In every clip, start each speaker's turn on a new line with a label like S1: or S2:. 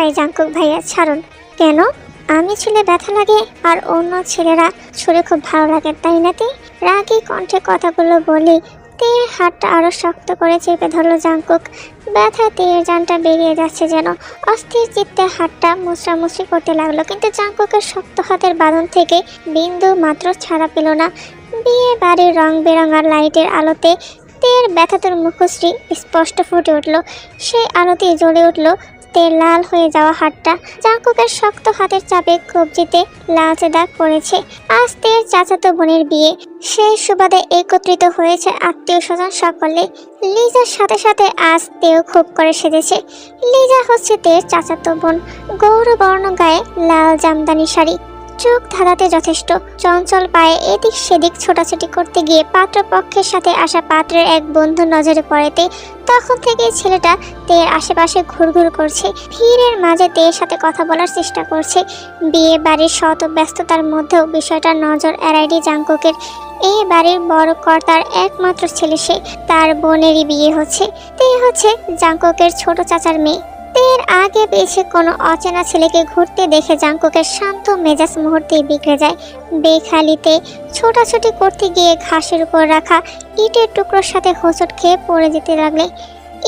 S1: High Jungkook ভাইয়া, ছাড়ুন। কেন? আমি ছেলে ব্যথা লাগে আর অন্য ছেলেরা ছুঁড়ে খুব ভালো লাগে, তাই না? রাগী কণ্ঠে কথাগুলো বলি তের হাতটা আরো শক্ত করে চেপে ধরলো জাঙ্কুক। ব্যথা তের জানটা বেরিয়ে যাচ্ছে যেন। অস্থির চিত্তে হাতটা মুচড়ামুচড়ি করতে লাগলো, কিন্তু জাঙ্কুকের শক্ত হাতের বাঁধন থেকে বিন্দু মাত্র ছাড়া পেল না। বিয়ে বাড়ির রং বেরঙার লাইটের আলোতে তের ব্যথাতুর মুখশ্রী স্পষ্ট ফুটে উঠল। সেই আলোতেই জ্বলে উঠল তের লাল হয়ে যাওয়া হাতটা। জাঙ্কুকের শক্ত হাতের চাপে কবজিতে লালচে দাগ পড়েছে। আজ তের চাচাতো বোনের বিয়ে, সেই সুবাদে একত্রিত হয়েছে আত্মীয় স্বজন সকলে। লিজার সাথে সাথে আজ তেও খুব করে সেজেছে। লিজা হচ্ছে তের চাচাতো বোন। গৌরবর্ণ গায়ে লাল জামদানি শাড়ি, চোখ ধাঁধাতে যথেষ্ট। চঞ্চল পায়ে এদিক সেদিক ছোটাছুটি করতে গিয়ে পাত্রপক্ষের সাথে আসা পাত্রের এক বন্ধু নজরে পড়েতে তখন থেকেই ছেলেটা তের আশেপাশে ঘুরঘুর করছে। ভিড়ের মাঝে তের সাথে কথা বলার চেষ্টা করছে। বিয়ে বাড়ির শত ব্যস্ততার মধ্যেও বিষয়টা নজর এড়ায়নি জাঙ্কুকের। এই বাড়ির বড় কর্তার একমাত্র ছেলে সে, তার বোনেরই বিয়ে হচ্ছে। তে হচ্ছে জাঙ্কুকের ছোট চাচার মেয়ে। তের আগে পেয়েছে কোনো অচেনা ছেলেকে ঘুরতে দেখে জাঙ্কুকের শান্ত মেজাজ মুহূর্তেই বিগড়ে যায়। বেখালিতে ছোটাছুটি করতে গিয়ে ঘাসের উপর রাখা ইটের টুকরোর সাথে হোঁচট খেয়ে পড়ে যেতে লাগলে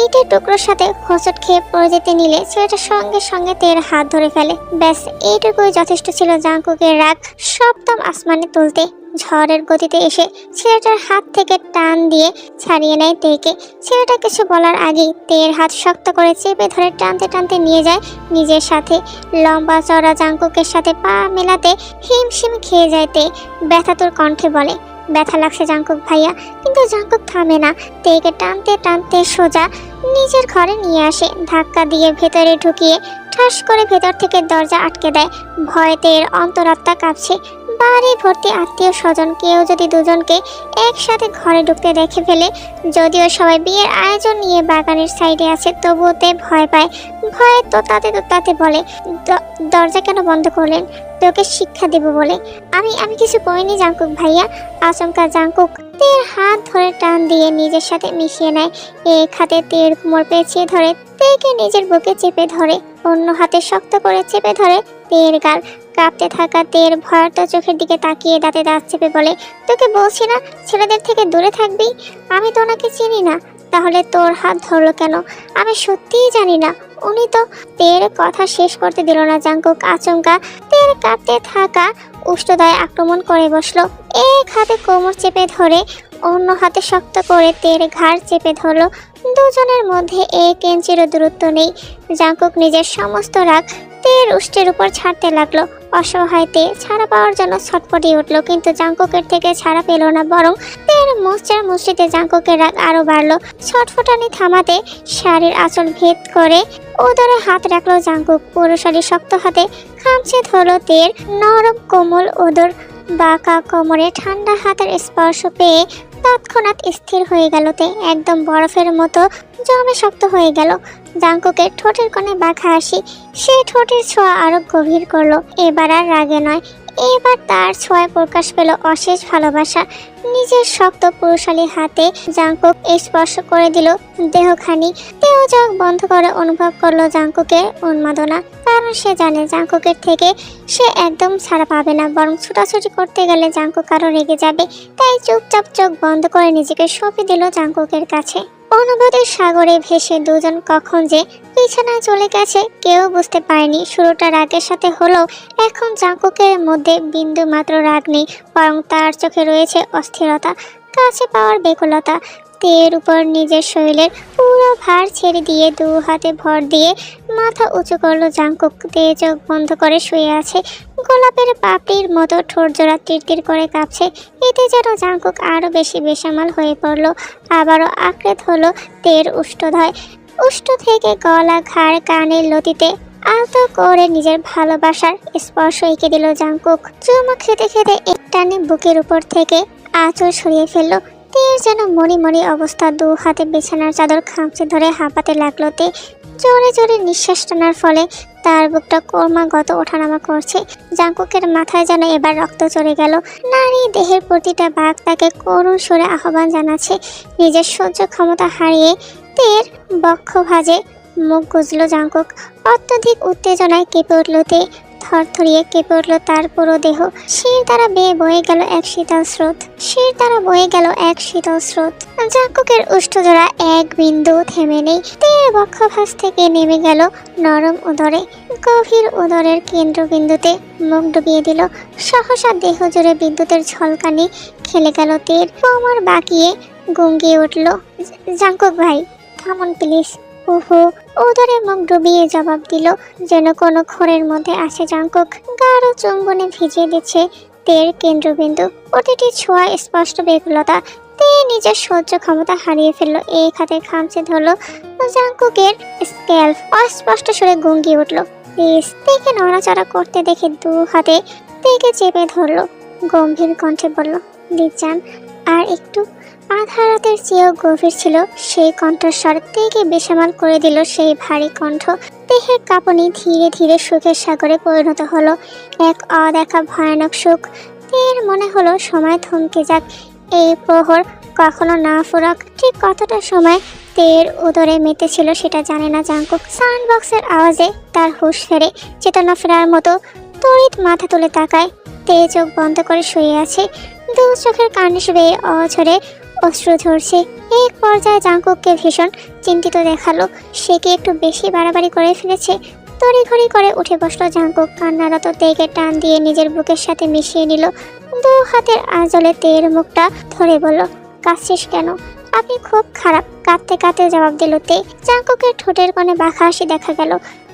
S1: ইটের টুকরোর সাথে হোঁচট খেয়ে পড়ে যেতে নিলে ছেলেটা সঙ্গে সঙ্গে তের হাত ধরে ফেলে। ব্যাস এইটুকুই যথেষ্ট ছিল জাঙ্কুকের রাগ সপ্তম আসমানে তুলতে। ঝড়ের গতিতে এসে ছেলেটার হাত থেকে টান দিয়ে ছাড়িয়ে নেয় তেকে। ছেলেটা কিছু বলার আগেই তের হাত শক্ত করে চেপে ধরে টানতে টানতে নিয়ে যায় নিজের সাথে। লম্বা চড়া জাঙ্কুকের সাথে পা মেলাতে হিমশিম খেয়ে যায় তে। ব্যথাতুর কণ্ঠে বলে, ব্যথা লাগছে জাঙ্কুক ভাইয়া। কিন্তু জাঙ্কুক থামে না, তেকে টানতে টানতে সোজা নিজের ঘরে নিয়ে আসে। ধাক্কা দিয়ে ভেতরে ঢুকিয়ে ঠাস করে ভেতর থেকে দরজা আটকে দেয়। ভয়েতে এর অন্তরাত্মা কাঁপছে। বাড়ি ভর্তি আত্মীয় স্বজন, কেউ যদি দুজনকে একসাথে ঘরে ঢুকতে দেখে ফেলে। যদিও সবাই বিয়ের আয়োজন নিয়ে বাগানের সাইডে আছে, তবুও তে ভয় পায়। ভয়ে তোতাতে বলে, দরজা কেন বন্ধ করলেন? তোকে শিক্ষা দেব বলে। আমি কিছু করিনি জাঙ্কুক ভাইয়া। আচমকা জাঙ্কুক তের হাত ধরে টান দিয়ে নিজের সাথে মিশিয়ে নেয়। এক হাতে তের কোমর পেঁচিয়ে ধরে তেকে নিজের বুকে চেপে ধরে, অন্য হাতে শক্ত করে চেপে ধরে তের গাল। কাঁপতে থাকা তের ভয়ার্ত চোখের দিকে তাকিয়ে দাঁতে দাঁত চেপে বলে, তোকে বলছি না ছেলেদের থেকে দূরে থাকবি? আমি তো ওনাকে চিনি না, তাহলে তোর হাত ধরলো কেন? আমি সত্যিই জানি না। উনি তো। তের কথা শেষ করতে দিল না জাঙ্কুক। আচমকা তের কাঁপতে থাকা উষ্ঠদয় আক্রমণ করে বসলো। এক হাতে কোমর চেপে ধরে অন্য হাতে শক্ত করে তের ঘাড় চেপে ধরলো। দুজনের মধ্যে 1 ইঞ্চিরও দূরত্ব নেই। জাঙ্কুক নিজের সমস্ত রাগ তের উষ্টের উপর ছাড়তে লাগলো। অসহায় তে ছাড়া পাওয়ার জন্য ছটফটিয়ে উঠলো, কিন্তু জাঙ্কুকের থেকে ছাড়া পেল না, বরং তের মোচার মুষ্টিতে জাঙ্কুকের রাগ আরো বাড়লো। ছটফটানি থামাতে শাড়ির আঁচল ভেদ করে উদরে হাত রাখলো জাঙ্কুক। পুরুষালী শক্ত হাতে খামচে ধরলো তের নরম কোমল উদর। বাঁকা কোমরে ঠান্ডা হাতের স্পর্শ পেয়ে তৎক্ষণাৎ স্থির হয়ে গেল তে। একদম বরফের মতো জমে শক্ত হয়ে গেল। জাঙ্কুকের ঠোঁটের কোণে বাঁকা হাসি, সে ঠোঁটের ছোঁয়া আরো গভীর করলো। এবার আর রাগে নয়, এবার তার ছোঁয়ায় প্রকাশ পেল অশেষ ভালোবাসা। নিজের শক্ত পুরুষালী হাতে জাঙ্কুক স্পর্শ করে দিল দেহখানি। তেও চোখ বন্ধ করে অনুভব করলো জাঙ্কুকের উন্মাদনা, কারণ সে জানে জাঙ্কুকের থেকে সে একদম ছাড়া পাবে না, বরং ছুটাছুটি করতে গেলে জাঙ্কুক আরো রেগে যাবে। তাই চুপচাপ চোখ বন্ধ করে নিজেকে সঁপে দিল জাঙ্কুকের কাছে। অনুভূতির সাগরে ভেসে দুজন কখন যে বিছানায় চলে গেছে কেউ বুঝতে পারেনি। শুরুটা রাগের সাথে হলেও এখন জাঙ্কুকের মধ্যে বিন্দু মাত্র রাগ নেই, বরং তার চোখে রয়েছে অস্থিরতা, কাছে পাওয়ার বেকুলতা। তের উপর নিজের শরীরের পুরো ভার ছেড়ে দিয়ে 2 হাতে ভর দিয়ে মাথা উঁচু করলো জাঙ্কুক। তে চোখ বন্ধ করে শুয়ে আছে, গোলাপের পাপড়ির মতো ঠোঁট জোড়া তীর করে কাঁপছে। এতে যেন জাঙ্কুক আরো বেশি বেসামাল হয়ে পড়লো। আবারও আঁকড়ে ধরলো তের উষ্ঠদয়। উষ্ঠ থেকে গলা, ঘাড়, কানের লতিতে আলতো করে নিজের ভালোবাসার স্পর্শ এঁকে দিল জাঙ্কুক। চুমা খেতে খেতে একটানে বুকের উপর থেকে আঁচল সরিয়ে ফেললো। তের যেন মরি অবস্থা। 2 হাতে বিছানার চাদর খামচে ধরে হাঁপাতে লাগলো তে। জোরে জোরে নিঃশ্বাস টানার ফলে তার বুকটা ক্রমাগত ওঠানামা করছে। জাঙ্কুকের মাথায় যেন এবার রক্ত চড়ে গেল। নারী দেহের প্রতিটা ভাগ তাকে করুণ সুরে আহ্বান জানাচ্ছে। নিজের সহ্য ক্ষমতা হারিয়ে তের বক্ষ ভাঁজে মুখ গুজল জাঙ্কুক। অত্যধিক উত্তেজনায় কেঁপে উঠল তে, থরথরিয়ে কেঁপে উঠল তার পুরো দেহ। শির দ্বারা বেয়ে বয়ে গেল এক শীতল স্রোত। জাঙ্কুকের উষ্ঠজোড়া এক বিন্দু থেমে নেই। তের বক্ষভাস থেকে নেমে গেল নরম উদরে, গভীর উদরের কেন্দ্রবিন্দুতে মুখ ডুবিয়ে দিল। সহসা দেহ জুড়ে বিদ্যুতের ঝলকানি খেলে গেল তের। কোমর বাঁকিয়ে গুঙ্গিয়ে উঠল, জাঙ্কুক ভাই থামুন প্লিজ। ওহো, উদরে মুখ ডুবিয়ে জবাব দিল যেন কোনো ঘোরের মধ্যে আছে জাঙ্কুক। গাঢ় চুম্বনে ভিজিয়ে দিচ্ছে তের কেন্দ্রবিন্দু। প্রতিটি ছোঁয়া স্পষ্ট বেকুলতা। তে নিজের সহ্য ক্ষমতা হারিয়ে ফেলল। এক হাতে খামচে ধরল জাঙ্কুকের স্ক্যাল্প। অস্পষ্ট সুরে গুঙ্গিয়ে উঠল, প্লিজ। তেকে নড়াচড়া করতে দেখে দু হাতে তেকে চেপে ধরল। গম্ভীর কণ্ঠে বলল, প্লিজ যান, আর একটু। আধা রাতের চেয়েও গভীর ছিল সেই কণ্ঠস্বর। তেকে বেসামাল করে দিল সেই ভারী কণ্ঠ। দেহের কাঁপুনি ধীরে ধীরে সুখের সাগরে পরিণত হলো, এক অদেখা ভয়ানক সুখ। তের মনে হলো সময় থমকে যাক, এই প্রহর কখনো না ফুরক। ঠিক কতটা সময় তের উদরে মেতেছিল সেটা জানে না জাঙ্কুক। সাউন্ড বক্সের আওয়াজে তার হুঁশ ফেরে। চেতনা ফেরার মতো তড়িৎ মাথা তুলে তাকায়। তে চোখ বন্ধ করে শুয়ে আছে, দু চোখের কার্নিশ বেয়ে অঝরে অশ্রু ঝরছে। এক পর্যায়ে জাঙ্কুককে ভীষণ চিন্তিত দেখালো, সে কি একটু বেশি বাড়াবাড়ি করে ফেলেছে। তড়িঘড়ি করে উঠে বসলো জাঙ্কুক। কান্নারত তেকে টান দিয়ে নিজের বুকের সাথে মিশিয়ে নিল। দু হাতের আঁচলে তের মুখটা ধরে বলল, কাঁদছিস কেন? আপনি খুব খারাপ। কাঁদতে কাঁদতে জবাব দিল তে। জাঙ্কুকের ঠোঁটের কোণে বাঁকা হাসি দেখা গেল,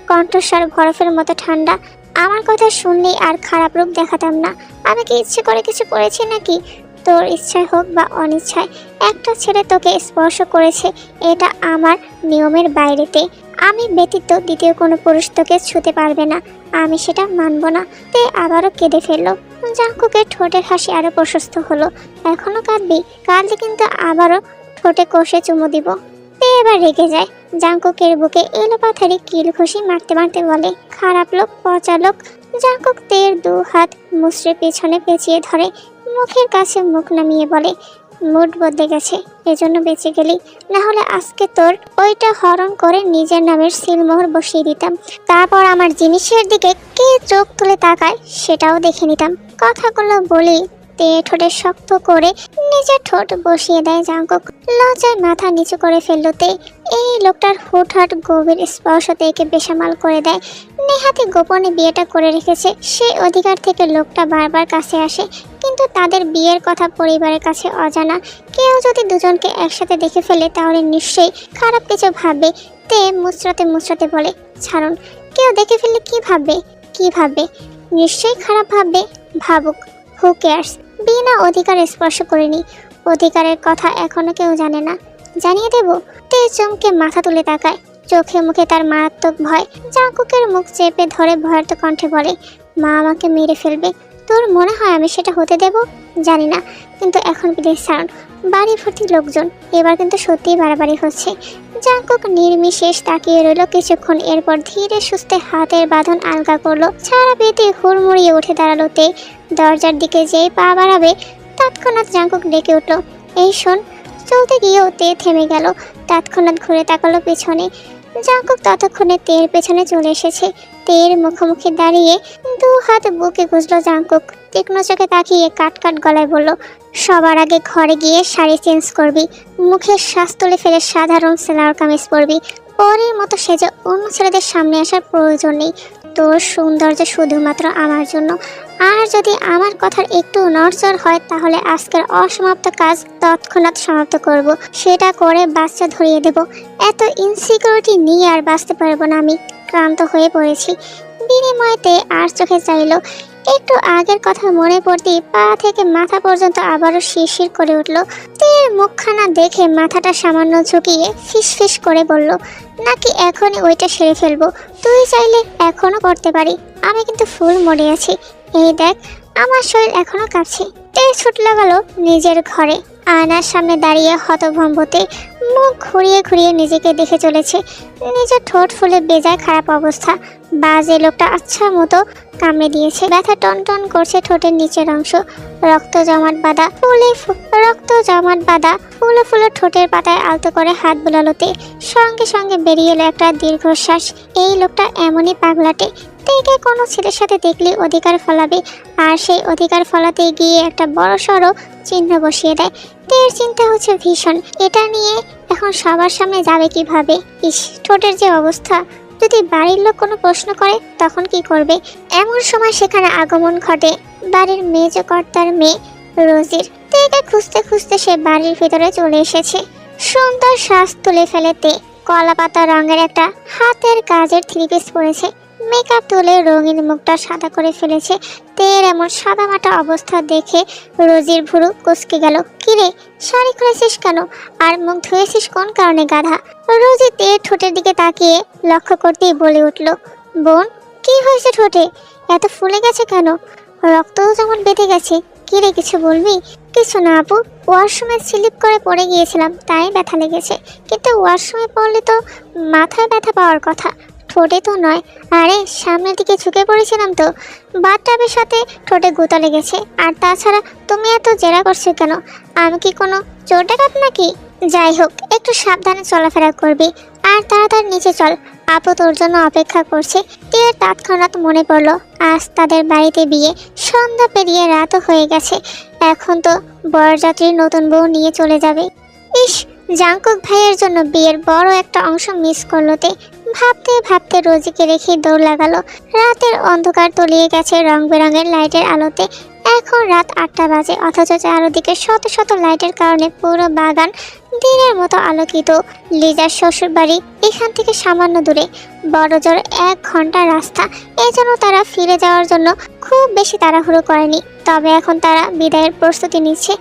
S1: কণ্ঠস্বর বরফের মতো ঠান্ডা। আমার কথা শুনলেই আর খারাপ রূপ দেখাতাম না। আমি কি ইচ্ছে করে কিছু করেছি নাকি? তোর ইচ্ছায় হোক বা অনিচ্ছায় একটা ছেলে তোকে স্পর্শ করেছে, এটা আমার নিয়মের বাইরেতে। আমি ব্যতীত দ্বিতীয় কোনো পুরুষ তোকে ছুঁতে পারবে না, আমি সেটা মানব না। তে আবারও কেঁদে ফেললো। জাঙ্কুকের ঠোঁটের হাসি আরো প্রশস্ত হলো। এখনো কাঁদবি? কাঁদলে কিন্তু আবারও ঠোঁটে কষে চুমু দিব। তে এবার রেগে যায়। জাঙ্কুকের বুকে এলোপাথারি কিল ঘুষি মারতে মারতে বলে, খারাপ লোক, পচা লোক। জাঙ্কুক তের দু হাত মুচড়ে পেছনে পেঁচিয়ে ধরে, মুখের কাছে মুখ নামিয়ে বলে, মুড বদলে গেছে, এজন্য বেঁচে গেলি। না হলে আজকে তোর ওইটা হরণ করে নিজের নামের সিলমোহর বসিয়ে দিতাম। তারপর আমার জিনিসের দিকে কে চোখ তুলে তাকায় সেটাও দেখে নিতাম। কথাগুলো বলি তে ঠোঁটে শক্ত করে নিজের ঠোঁট বসিয়ে দেয় জাঙ্কুক। লজ্জায় মাথা নিচু করে ফেলল তে। এই লোকটার হুটহাট গভীর স্পর্শ তেকে বেসামাল করে দেয়। নেহাতি গোপনে বিয়েটা করে রেখেছে, সেই অধিকার থেকে লোকটা বারবার কাছে আসে। কিন্তু তাদের বিয়ের কথা পরিবারের কাছে অজানা। কেউ যদি দুজনকে একসাথে দেখে ফেলে তাহলে নিশ্চয়ই খারাপ কিছু ভাববে। তে মুচড়াতে বলে, ছাড়ুন। কেউ দেখে ফেললে কি ভাববে? নিশ্চয়ই খারাপ ভাববে। ভাবুক, হু কেয়ার্স। বিনা অধিকার স্পর্শ করিনি, অধিকারের কথা এখনো কেউ জানে না। জানিয়ে দেব? তে চমকে মাথা তুলে তাকায়, চোখে মুখে তার মারাত্মক ভয়। জাঙ্কুকের মুখ চেপে ধরে ভয়ার্ত কণ্ঠে বলে, মা আমাকে মেরে ফেলবে। তোর মনে হয় আমি সেটা হতে দেব? জানি না, কিন্তু এখন প্লিজ ছাড়ুন। বাড়ি ভর্তি লোকজন, এবার কিন্তু সত্যিই বাড়াবাড়ি হচ্ছে। জাঙ্কুক নির্বিশেষ তাকিয়ে রইল কিছুক্ষণ, এরপর ধীরে সুস্থে হাতের বাঁধন আলগা করলো। ছাড়া পেতে হুড়মুড়িয়ে উঠে দাঁড়ালো তে। দরজার দিকে যেই পা বাড়াবে তৎক্ষণাৎ জাঙ্কুক ডেকে উঠল, এই শোন। চলতে গিয়েও তে থেমে গেল। তৎক্ষণাৎ ঘুরে তাকালো পেছনে। জাঙ্কুক ততক্ষণে তের পেছনে চলে এসেছে। তের মুখোমুখি দাঁড়িয়ে দু হাত বুকে গুজলো জাঙ্কুক। তীক্ষ্ণ চোখে তাকিয়ে কাট গলায় বলল, সবার আগে ঘরে গিয়ে শাড়ি চেঞ্জ করবি, মুখে শ্বাস তুলে ফেলে সাধারণ সেলার কামিজ পরবি। পরের মতো সেজে অন্য ছেলেদের সামনে আসার প্রয়োজন নেই। তোর সৌন্দর্য শুধুমাত্র আমার জন্য। আর যদি আমার কথার একটু নড়চড় হয় তাহলে আজকের অসমাপ্ত কাজ তৎক্ষণাৎ সমাপ্ত করব। সেটা করে বাচ্চা ধরিয়ে দেব। এত ইনসিকিউরিটি নিয়ে আর বাঁচতে পারবো না আমি, ক্লান্ত হয়ে পড়েছি। বিনিময়তে আর চোখে চাইল। একটু আগের কথা মনে পড়তেই পা থেকে মাথা পর্যন্ত আবারও শিরশির করে উঠল। তের মুখখানা দেখে মাথাটা সামান্য ঝুঁকিয়ে ফিসফিস করে বলল, নাকি এখনই ওইটা সেরে ফেলবো? তুই চাইলে এখনো করতে পারি, আমি কিন্তু ফুল মোডে আছি। এই দেখ, আমার শরীর এখনো কাঁপছে। তে ছুট লাগালো নিজের ঘরে। আয়নার সামনে দাঁড়িয়ে হতভম্বতে মুখ ঘুরিয়ে ঘুরিয়ে নিজেকে দেখে চলেছে। নিজের ঠোঁট ফুলে বেজায় খারাপ অবস্থা। বাজে লোকটা আচ্ছা মতো কামড়ে দিয়েছে। ব্যথা টন টন করছে ঠোঁটের নিচের অংশ। রক্ত জমাট বাঁধা ফুলে রক্ত জমাট বাঁধা ফুলো ফুলো ঠোঁটের পাতায় আলতো করে হাত বুলালোতে সঙ্গে সঙ্গে বেরিয়ে এলো একটা দীর্ঘশ্বাস। এই লোকটা এমনই পাগলাটে, তেকে কোনো ছেলের সাথে দেখলে অধিকার ফলাবে, আর সেই অধিকার ফলাতে গিয়ে একটা বড় সড়ো চিহ্ন বসিয়ে দেয়। তের চিন্তা হচ্ছে ভীষণ, এটা নিয়ে এখন সবার সামনে যাবে কিভাবে। ইস, ঠোঁটের যে অবস্থা, যদি বাড়ির লোক কোনো প্রশ্ন করে তখন কি করবে। এমন সময় সেখানে আগমন ঘটে বাড়ির মেজ কর্তার মেয়ে রোজির। তেকে খুঁজতে খুঁজতে সে বাড়ির ভিতরে চলে এসেছে। সুন্দর শ্বাস তুলে ফেলে তে কলা পাতা রঙের একটা হাতের কাজের থ্রি পিস পরেছে, মেকআপ তুলে রঙিন মুখটা সাদা করে ফেলেছে। তের এমন সাদামাটা অবস্থা দেখে রোজির ভুরু কুঁচকে গেল। কিরে, শাড়ি খুলেছিস কেন, আর মুখ ধুয়েছিস কোন কারণে গাধা? রোজি তের ঠোঁটের দিকে তাকিয়ে লক্ষ্য করতেই বলে উঠল, বোন কি হয়েছে ঠোঁটে, এত ফুলে গেছে কেন? রক্তও যেমন বেঁধে গেছে। কিরে, কিছু বলবি? কিছু না আপু, ওয়াশরুমে স্লিপ করে পড়ে গিয়েছিলাম, তাই ব্যথা লেগেছে। কিন্তু ওয়াশরুমে পড়লে তো মাথায় ব্যথা পাওয়ার কথা, ঠোঁটে তো নয়। আরে সামনের দিকে ঝুঁকে পড়েছিলাম তো, বাথটাবের সাথে ঠোঁটে গুঁতা লেগেছে। আর তাছাড়া তুমি এত জেরা করছো কেন? আমি কি কোনো চোর ডাকাত নাকি? যাই হোক, একটু সাবধানে চলাফেরা করবি, আর তাড়াতাড়ি নিচে চল, আপু তোর জন্য অপেক্ষা করছে। তীর তৎক্ষণাৎ মনে পড়লো আজ তাদের বাড়িতে বিয়ে, সন্ধ্যা পেরিয়ে রাতও হয়ে গেছে। এখন তো বরযাত্রী নতুন বউ নিয়ে চলে যাবে। ইস, জাঙ্কুক ভাইয়ের জন্য বিয়ের বড় একটা অংশ মিস করলো তে। ভাবতে ভাবতে রোজিকে রেখে দৌড় লাগালো। রাতের অন্ধকার তলিয়ে গেছে রং বেরঙের লাইটের আলোতে। এখন রাত 8টা বাজে, অথচ চারদিকে শত শত লাইটের কারণে পুরো বাগান দিনের মতো আলোকিত। লিজার শ্বশুর বাড়ি এখান থেকে সামান্য দূরে, বড় জোর 1 ঘন্টা রাস্তা। এই জন্য তারা ফিরে যাওয়ার জন্য খুব বেশি তাড়াহুড়ো করেনি, তবে এখন তারা বিদায়ের প্রস্তুতি নিচ্ছে।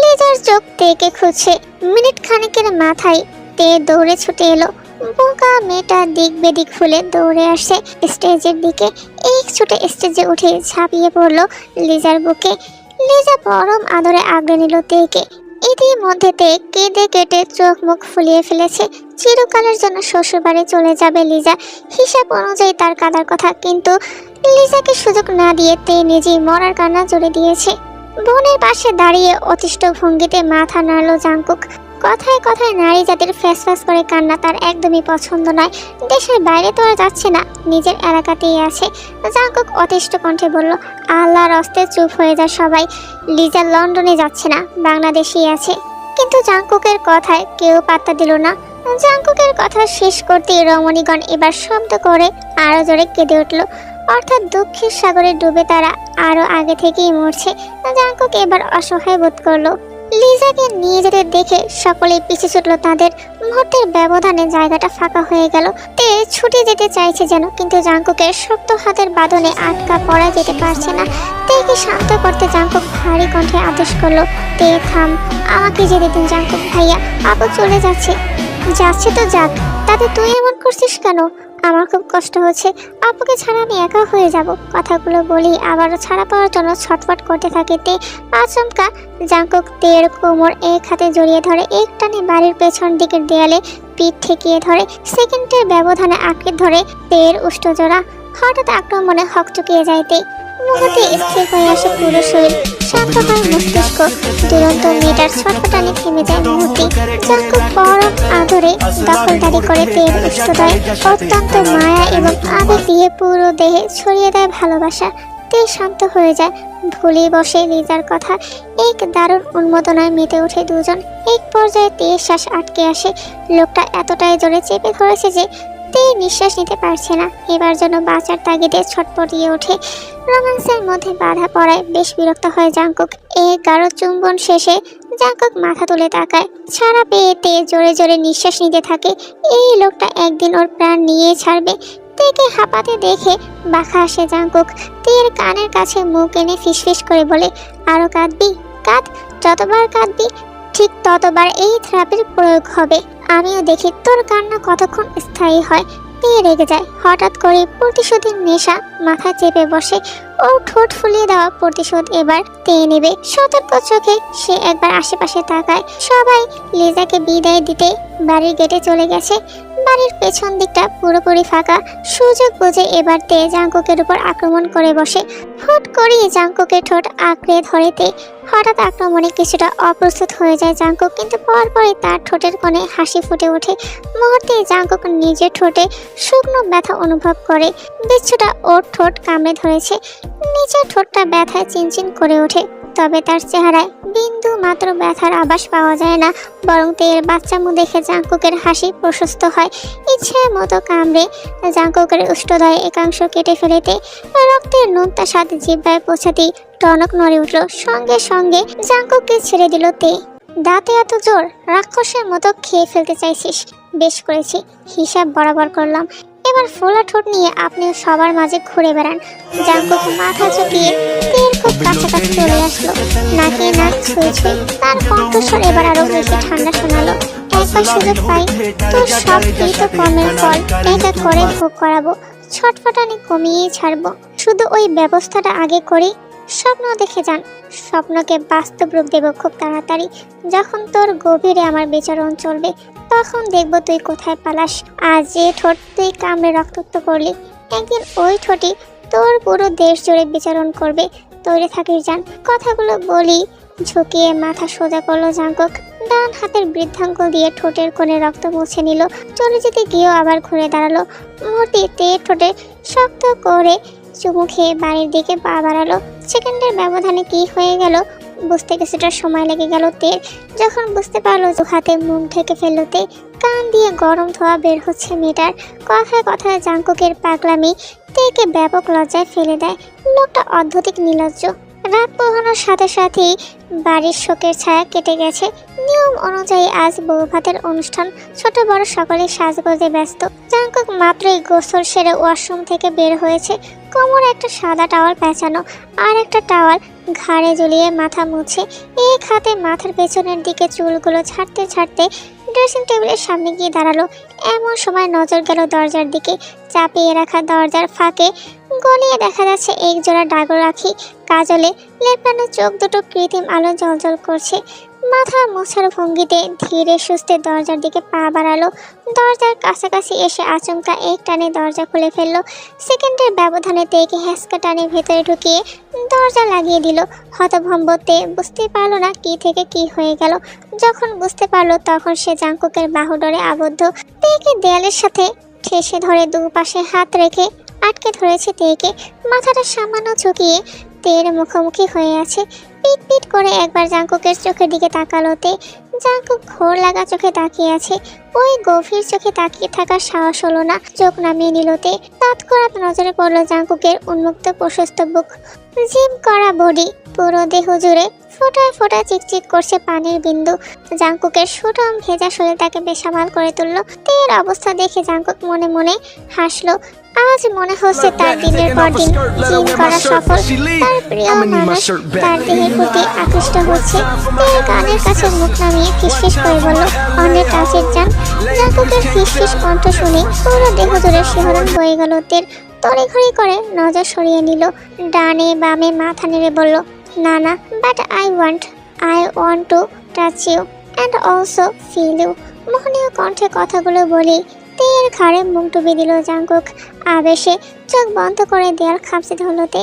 S1: লিজার চোখ তেকে খুঁজছে। মিনিট খানেকের মাথায় তে দৌড়ে ছুটে এলো। বোকা মেয়েটা দিক বেদিক ফুলে দৌড়ে আসছে স্টেজের দিকে। এক ছুটে স্টেজে উঠে ঝাঁপিয়ে পড়লো লিজার বুকে। লিজা পরম আদরে আগলে নিল তেকে। ইতিমধ্যে তে কেঁদে কেটে চোখ মুখ ফুলিয়ে ফেলেছে। চিরকালের জন্য শ্বশুরবাড়ি চলে যাবে লিজা, হিসাব অনুযায়ী তার কাদার কথা। কিন্তু লিজাকে সুযোগ না দিয়ে তে নিজেই মরার কান্না জুড়ে দিয়েছে। বোনের পাশে দাঁড়িয়ে অতিষ্ঠ ভঙ্গিতে মাথা নাড়ল জাঙ্কুক। কথায় কথায় নারী জাতির ফ্যাস করে কান্না তার একদমই পছন্দ নয়। দেশের বাইরে তো আর যাচ্ছে না, নিজের এলাকাতেই আছে। জাঙ্কুক অতিষ্ঠ কণ্ঠে বলল, আল্লাহর হস্তে চুপ হয়ে যায় সবাই। লিজা লন্ডনে যাচ্ছে না, বাংলাদেশেই আছে। কিন্তু জাঙ্কুকের কথায় কেউ পাত্তা দিল না। জাঙ্কুকের কথা শেষ করতেই রমণীগণ এবার শব্দ করে আরো জোরে কেঁদে উঠল। অর্থাৎ দুঃখের সাগরে ডুবে তারা আরো আগে থেকেই মরছে। জাঙ্কুক এবার অসহায় বোধ করলো। লিজাকে নিয়ে যেতে দেখে সকলে পিছু ছুটলো তাদের। মুহূর্তের ব্যবধানে জায়গাটা ফাঁকা হয়ে গেল। তে ছুটে যেতে চাইছে যেন, কিন্তু জাঙ্কুকের শক্ত হাতের বাঁধনে আটকা পড়া যেতে পারছে না। তেকে শান্ত করতে জাঙ্কুক ভারী কণ্ঠে আদেশ করলো, তে থাম, আমাকে যেতে দিন জাঙ্কুক ভাইয়া, আপু চলে যাচ্ছে। যাচ্ছে তো যাক, তাতে তুই এমন করছিস কেন? আমার খুব কষ্ট হচ্ছে, আপুকে ছাড়া আমি একা হয়ে যাব। কথাগুলো বলি আবারও ছাড়া পাওয়ার জন্য ছটফট করতে থাকে তে। আচমকা জাঙ্কুক তের কোমর এক হাতে জড়িয়ে ধরে, এক টানে বাড়ির পেছন দিকের দেয়ালে পিঠ ঠেকিয়ে ধরে। সেকেন্ডের ব্যবধানে আঁকড়ে ধরে তের উষ্ঠজোড়া। হঠাৎ আক্রমণে হকচকিয়ে যায় তে। মুহূর্তে স্থির হয়ে আসে পুরো শরীর, শান্ত হয় মস্তিষ্ক। দুরন্ত মেয়েটার ছটফটানি থেমে যায় মুহূর্তে। জাঙ্কুক পরম আদরে দখলদারি করে তের উষ্ঠদয়। অত্যন্ত মায়া এবং আবেগ দিয়ে পুরো দেহে ছড়িয়ে দেয় ভালোবাসা। তে শান্ত হয়ে যায়, ভুলে বসে লিজার কথা। এক দারুণ উন্মোদনায় মেতে ওঠে দুজন। এক পর্যায়ে তের শ্বাস আটকে আসে। লোকটা এতটাই জোরে চেপে ধরেছে যে তে নিঃশ্বাস নিতে পারছে না। এবার যেন বাঁচার তাগিদে ছটপটিয়ে ওঠে। রোম্যান্সের মধ্যে বাধা পড়ায় বেশ বিরক্ত হয় জাঙ্কুক। এক গাঢ় চুম্বন শেষে জাঙ্কুক মাথা তুলে তাকায়। ছাড়া পেয়ে তে জোরে জোরে নিঃশ্বাস নিতে থাকে। এই লোকটা একদিন ওর প্রাণ নিয়ে ছাড়বে। তেকে হাঁপাতে দেখে বাঁকা আসে জাঙ্কুক। তের কানের কাছে মুখ এনে ফিসফিস করে বলে, আরো কাঁদবি? কাঁদ, যতবার কাঁদবি ঠিক ততবার এই থেরাপির প্রয়োগ হবে। আমিও দেখি তোর কান্না কতক্ষণ স্থায়ী হয়। তে রেগে যায়। হঠাৎ করে প্রতিশোধের নেশা মাথা চেপে বসে। ও ঠোঁট ফুলিয়ে দেওয়া প্রতিশোধ এবার তে নেবে। সতর্ক চোখে সে একবার আশেপাশে তাকায়। সবাই লিজাকে বিদায় দিতে বাড়ির গেটে চলে গেছে। বাড়ির পেছন দিকটা পুরোপুরি ফাঁকা। সুযোগ বুঝে এবার তে জাঙ্কুকের উপর আক্রমণ করে বসে। হুট করেই জাঙ্কুকের ঠোঁট আঁকড়ে ধরে তে। হঠাৎ আক্রমণে কিছুটা অপ্রস্তুত হয়ে যায় জাঙ্কুক, কিন্তু পরপরই তার ঠোঁটের কোণে হাসি ফুটে ওঠে। মুহূর্তে জাঙ্কুক নিজের ঠোঁটে শুকনো ব্যথা অনুভব করে। বিচ্ছুটা ওর ঠোঁট কামড়ে ধরেছে। নিচের ঠোঁটটা ব্যথায় চিনচিন করে ওঠে, তবে তার চেহারায় বিন্দু মাত্র ব্যথার আভাস পাওয়া যায় না, বরং তের বাচ্চা মুখ দেখে জাঙ্কুকের হাসি প্রশস্ত হয়। ইচ্ছে মতো কামড়ে জাঙ্কুকের উষ্ঠদয় একাংশ কেটে ফেলেতে রক্তের নোনতা স্বাদ জিহ্বায় পৌঁছাতেই টনক নড়ে উঠল। সঙ্গে সঙ্গে জাঙ্কুককে ছেড়ে দিল তে। দাঁতে এত জোর, রাক্ষসের মতো খেয়ে ফেলতে চাইছিস? বেশ করেছি, হিসাব বরাবর করলাম। এবার ফোলা ঠোঁট নিয়ে আপনিও সবার মাঝে ঘুরে বেড়ান। জাঙ্কুক মাথা ঝুঁকিয়ে তের খুব কাছাকাছি চলে আসলো। নাকে নাক ছুঁয়ে ছুঁয়ে তার কণ্ঠস্বর এবার আরো বেশি ঠান্ডা শোনালো। একবার সুযোগ পাই তোর সব কৃত কর্মের ফল এক এক করে ভোগ করাবো, ছটফটানি কমিয়ে ছাড়বো। শুধু ওই ব্যবস্থাটা আগে করি। স্বপ্ন দেখে যান, স্বপ্নকে বাস্তব রূপ দেব খুব তাড়াতাড়ি। যখন তোর গভীরে আমার বিচরণ চলবে, তখন দেখব তুই কোথায় পালাস। আজ যে ঠোঁট তুই কামড়ে রক্তাক্ত করলি, একদিন ওই ঠোঁটই তোর পুরো দেশ জুড়ে বিচরণ করবে। তৈরি থাকিস যান। কথাগুলো বলি ঝুঁকিয়ে মাথা সোজা করলো জাঙ্কুক। ডান হাতের বৃদ্ধাঙ্গুল দিয়ে ঠোঁটের কোণে রক্ত মুছে নিল। চলে যেতে গিয়েও আবার ঘুরে দাঁড়ালো। মুহূর্তে ঠোঁটে শক্ত করে চুমু খেয়ে বাড়ির দিকে পা বাড়ালো। সেকেন্ডের ব্যবধানে কি হয়ে গেল বুঝতে কিছুটা সময় লেগে গেল তের। যখন বুঝতে পারলো হাতে মুখ ঢেকে ফেললো তে, কান দিয়ে গরম ধোয়া বের হচ্ছে মেয়েটার। কথায় কথায় জাঙ্কুকের পাগলামি তেকে ব্যাপক লজ্জায় ফেলে দেয়। লোকটা অদ্ভুত নির্লজ্জ। রাত পোহানোর সাথে সাথেই বাড়ির শোকের ছায়া কেটে গেছে। নিয়ম অনুযায়ী আজ বউ ভাতের অনুষ্ঠান। ছোট বড় সকলে সাজগোজে ব্যস্ত। জাঙ্কুক মাত্রই গোসল সেরে ওয়াশরুম থেকে বের হয়েছে। কোমরে একটা সাদা টাওয়াল পেঁচানো, আর একটা টাওয়াল ঘাড়ে ঝুলিয়ে মাথা মুছে। এক হাতে মাথার পেছনের দিকে চুলগুলো ছাড়তে ছাড়তে ড্রেসিং টেবিলের সামনে গিয়ে দাঁড়ালো। এমন সময় নজর গেল দরজার দিকে। চাপিয়ে রাখা দরজার ফাঁকে গলিয়ে দেখা যাচ্ছে এক জোড়া ডাগর রাখি। কাজলে লেপটানো চোখ দুটো কৃত্রিম আলো জ্বলজ্বল করছে। মাথা মোছার ভঙ্গিতে ধীরে সুস্থে দরজার দিকে পা বাড়ালো। দরজার কাছাকাছি এসে আচমকা এক টানে দরজা খুলে ফেললো। সেকেন্ডের ব্যবধানে তেকে হ্যাঁচকা টানে ভেতরে ঢুকিয়ে দরজা লাগিয়ে দিল। হতভম্ব তে বুঝতে পারলো না কি থেকে কি হয়ে গেল। যখন বুঝতে পারলো তখন সে জাঙ্কুকের বাহুডোরে আবদ্ধ। তেকে দেয়ালের সাথে ঠেসে ধরে দুপাশে হাত রেখে আটকে ধরেছে তেকে। মাথাটা সামান্য ঝুঁকিয়ে তের মুখোমুখি হয়ে আছে। পিট পিট করে একবার জাঙ্কুকের চোখের দিকে তাকালো তে। জাঙ্কুক ঘোর লাগা চোখে তাকিয়ে আছে। ওই গভীর চোখে তাকিয়ে থাকার সাহস হলো না। চোখ নামিয়ে নিল তে। তৎক্ষণাৎ নজরে পড়লো জাঙ্কুকের উন্মুক্ত প্রশস্ত বুক, জিম করা বডি, পুরো দেহ জুড়ে ফোটায় ফোটায় চিকচিক করছে পানির বিন্দু। জাঙ্কুকের সুঠাম ভেজা শরীরটাকে বেসামাল করে তুললো। তের অবস্থা দেখে জাঙ্কুক মনে মনে হাসলো। আজ মনে হচ্ছে তার দিনের পর দিন জিম করা সফল। তার প্রিয় মানুষ তার দেহের প্রতি আকৃষ্ট হচ্ছে। তের কানের কাছে মুখ নামিয়ে ফিসফিস করে বলল, অনেক কাছের যান। জাঙ্কুকের ফিসফিস কণ্ঠ শুনে পুরো দেহ জুড়ে শিহরণ বয়ে গেল তের। তড়িঘড়ি করে নজর সরিয়ে নিল। ডানে বামে মাথা নেড়ে বলল, না না, but I want to touch you and also feel you. মোহনীয় কণ্ঠে কথাগুলো বলি তের ঘাড়ে মুখ ডুবে দিল জাঙ্কুক। আবেশে চোখ বন্ধ করে দেয়াল খামচে ধরল তে।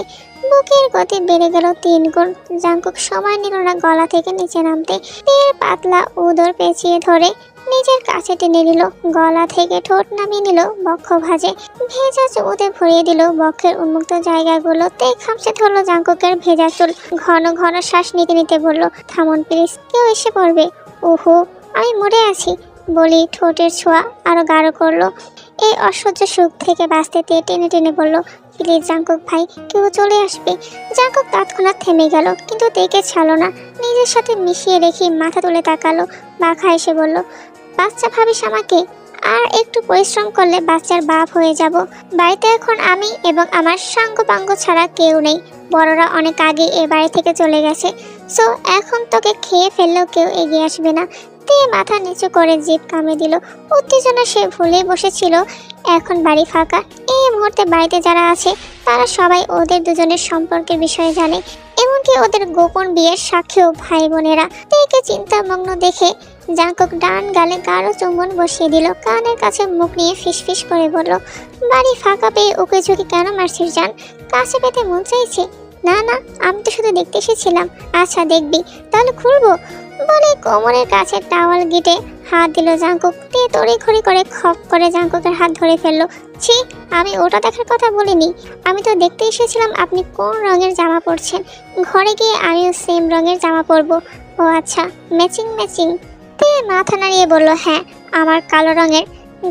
S1: বুকের গতি বেড়ে গেল 3 গুণ। জাঙ্কুক সময় নিল না গলা থেকে নিচে নামতে। তের পাতলা উদর পেঁচিয়ে ধরে নিজের কাছে টেনে নিল। গলা থেকে ঠোঁট নামিয়ে নিল বক্ষ ভাঁজে। ভেজা চুমুতে ভরিয়ে দিল বক্ষের উন্মুক্ত জায়গাগুলোতে। খামচে ধরলো জাঙ্কুকের ভেজা চুল। ঘন ঘন শ্বাস নিতে নিতে বলল, থামুন প্লিজ, কেউ এসে পড়বে। ওহো, আমি মরে আছি বলি ঠোঁটের ছোঁয়া আরো গাঢ় করলো। এই অসহ্য সুখ থেকে বাঁচতে টেনে টেনে বলল, প্লিজ জাঙ্কুক ভাই, কেউ চলে আসবে। জাঙ্কুক তৎক্ষণাৎ থেমে গেল, কিন্তু তেকে ছাড়লো না। নিজের সাথে মিশিয়ে রেখে মাথা তুলে তাকালো। বাঁকা এসে বলল, বাচ্চা ভাবিস আমাকে? আর একটু পরিশ্রম করলে বাচ্চার বাপ হয়ে যাব। বাড়িতে এখন আমি এবং আমার সাঙ্গপাঙ্গ ছাড়া কেউ নেই। বড়রা অনেক আগে এ বাড়ি থেকে চলে গেছে। সো এখন তোকে খেয়ে ফেললেও কেউ এগিয়ে আসবে না। তে মাথা নিচু করে জিভ কামড়ে দিল। উত্তেজনা সে ভুলে বসেছিল। এখন বাড়ি ফাঁকা। এই মুহূর্তে বাড়িতে যারা আছে তারা সবাই ওদের দুজনের সম্পর্কের বিষয়ে জানে, এমনকি ওদের গোপন বিয়ের সাক্ষীও ভাই বোনেরা। তেকে চিন্তামগ্ন দেখে জাঙ্কুক ডান গালে গাঢ় চুম্বন বসিয়ে দিল। কানের কাছে মুখ নিয়ে ফিসফিস করে বলল, বাড়ি ফাঁকা পেয়ে ওকে ঝুঁকি কেন মারছিস জান? কাছে পেতে মন চাইছে? না না, আমি তো শুধু দেখতে এসেছিলাম। আচ্ছা দেখবি, তাহলে খুলবো বলে কোমরের কাছে টাওয়াল গিটে হাত দিল জাঙ্কুক। তে তড়িঘড়ি করে খপ করে জাঙ্কুকের হাত ধরে ফেললো। ছি, আমি ওটা দেখার কথা বলিনি। আমি তো দেখতে এসেছিলাম আপনি কোন রঙের জামা পরছেন। ঘরে গিয়ে আমিও সেম রঙের জামা পরবো। ও আচ্ছা, ম্যাচিং ম্যাচিং। তে মাথা নাড়িয়ে বলল, হ্যাঁ, আমার কালো রঙের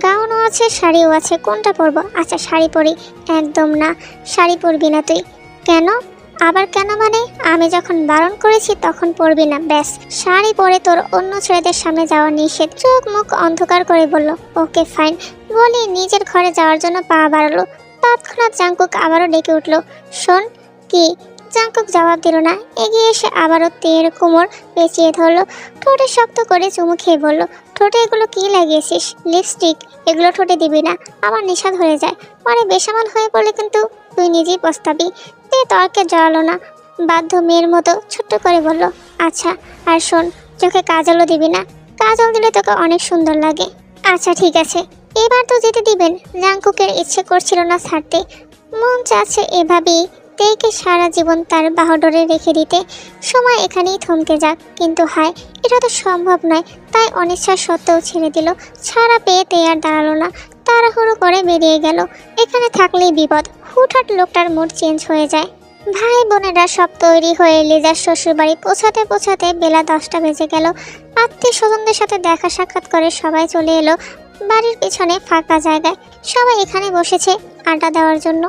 S1: গাউনও আছে, শাড়িও আছে। কোনটা পরবো? আচ্ছা শাড়ি পরি। একদম না, শাড়ি পরবি না তুই। কেন? আবার কেন মানে? আমি যখন বারণ করেছি তখন পরবি না, ব্যাস। শাড়ি পরে তোর অন্য ছেলেদের সামনে যাওয়া নিষেধ। চোখ মুখ অন্ধকার করে বলল, ওকে ফাইন বলে নিজের ঘরে যাওয়ার জন্য পা বাড়ালো। তৎক্ষণাৎ জাঙ্কুক আবারও ডেকে উঠল, শোন। কি? জাঙ্কুক জবাব দিল না। এগিয়ে এসে আবারও তের কোমর পেঁচিয়ে ধরলো। ঠোঁটে শক্ত করে চুমু খেয়ে বলল, ঠোঁটে এগুলো কি লাগিয়েছিস? লিপস্টিক? এগুলো ঠোঁটে দিবি না, আমার নেশা ধরে যায়। মানে বেসামাল হয়ে পড়লে কিন্তু তুই নিজেই পস্তাবি। তে তর্কে জড়ালো না, বাধ্য মেয়ের মতো ছোট্ট করে বলল, আচ্ছা। আর শোন, চোখে কাজলও দিবি না। কাজল দিলে তোকে অনেক সুন্দর লাগে। আচ্ছা ঠিক আছে, এবার তো যেতে দিবেন। জাঙ্কুকের ইচ্ছে করছিল না ছাড়তে, মন চাচ্ছে এভাবেই তেকে সারা জীবন তার বাহুডোরে রেখে দিতে। সময় এখানেই থমকে যাক, কিন্তু হায়, এটা তো সম্ভব নয়। তাই অনিচ্ছা সত্ত্বেও ছেড়ে দিল। ছাড়া পেয়ে তে আর দাঁড়ালো না, তাড়াহুড়ো করে বেরিয়ে গেল। এখানে থাকলেই বিপদ। হুটহাট লোকটার মুড চেঞ্জ হয়ে যায়। ভাই বোনেরা সব তৈরি হয়ে লিজার শ্বশুরবাড়ি পৌঁছাতে পৌঁছাতে বেলা 10টা বেজে গেল। আত্মীয় স্বজনদের সাথে দেখা সাক্ষাৎ করে সবাই চলে এলো বাড়ির পিছনে ফাঁকা জায়গায়। সবাই এখানে বসেছে আড্ডা দেওয়ার জন্য।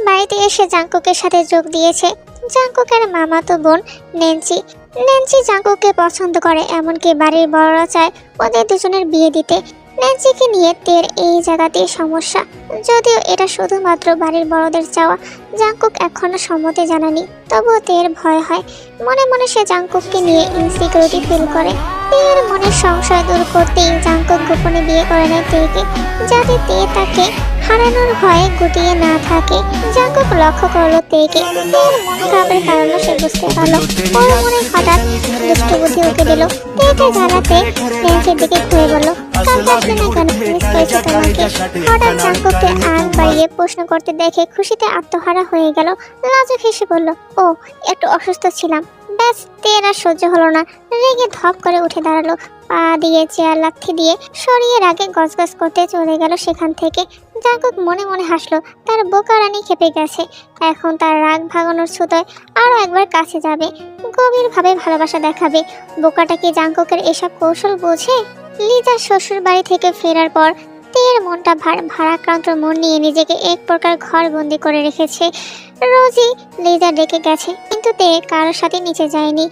S1: বাড়িতে এসে জাঙ্কুকের সাথে যোগ দিয়েছে জাঙ্কুকের মামাতো বোন ন্যান্সি। ন্যান্সি জাঙ্কুককে পছন্দ করে, এমনকি বাড়ির বড়রা চায় ওদের দুজনের বিয়ে দিতে। ন্যান্সিকে নিয়ে তের এই জায়গাতেই সমস্যা, যদিও এটা শুধুমাত্র বাড়ির বড়দের চাওয়া। জাঙ্কুক এখনো সম্মতি জানানি, তবুও তের ভয় হয়। মনে মনে সে জাঙ্কুককে নিয়ে ইনসিকিউরিটি ফিল করে। তের মনের সংশয় দূর করতেই জাঙ্কুক গোপনে বিয়ে করে নেয় তেকে, যাতে তে তাকে হারানোর ভয়ে গুটিয়ে না থাকে। জাঙ্কুক লক্ষ্য করলো তেকে। তের মন খারাপের কারণে সে বুঝতে পারলো। ওর মনে হঠাৎ দুষ্ট বুদ্ধি উঠে দিল। তেকে জানাতে ন্যান্সির দিকে ঘুরে বলল, কালকে আসলে না কেন? মিস করেছি তোমাকে। হঠাৎ জাঙ্কুককে আগ বাড়িয়ে প্রশ্ন করতে দেখে খুশিতে আত্মহারা হয়ে গেল। লাজুক হেসে বলল, ও একটু অসুস্থ ছিলাম। ব্যাস, তের আর সহ্য হলো না, রেগে ধপ করে উঠে দাঁড়ালো। পা দিয়ে চেয়ার লাথি দিয়ে সরিয়ে রাগে গজগজ করতে চলে গেল সেখান থেকে। জাঙ্কুক মনে মনে হাসলো, তার বোকা রানী খেপে গেছে। এখন তার রাগ ভাগানোর ছুতোয় আরো একবার কাছে যাবে, গভীরভাবে ভালোবাসা দেখাবে। বোকাটা কি জাঙ্কুকের এসব কৌশল বোঝে? লিজার শ্বশুর বাড়ি থেকে ফেরার পর তের মনটা ভারাক্রান্ত মন নিয়ে নিজেকে এক প্রকার ঘর বন্দি করে রেখেছে। রোজই লিজা ডেকে গেছে, কিন্তু তে কারোর সাথে নিচে যায়নি।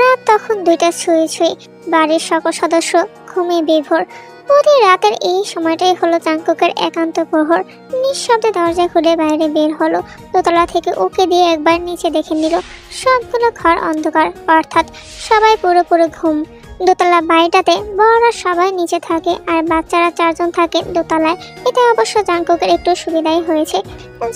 S1: রাত তখন 2টা ছুঁয়ে ছুঁয়ে। বাড়ির সকল সদস্য ঘুমিয়ে বিভোর। প্রতি রাতের এই সময়টাই হলো জাঙ্কুকের একান্ত প্রহর। নিঃশব্দে দরজা খুলে বাইরে বের হলো। দোতলা থেকে উঁকি দিয়ে একবার নিচে দেখে নিল। সবগুলো ঘর অন্ধকার, অর্থাৎ সবাই পুরোপুরি ঘুম। দোতলা বাড়িটাতে বড়রা সবাই নিচে থাকে আর বাচ্চারা 4 জন থাকে দোতলায়। এতে অবশ্য জাঙ্কুকের একটু সুবিধাই হয়েছে।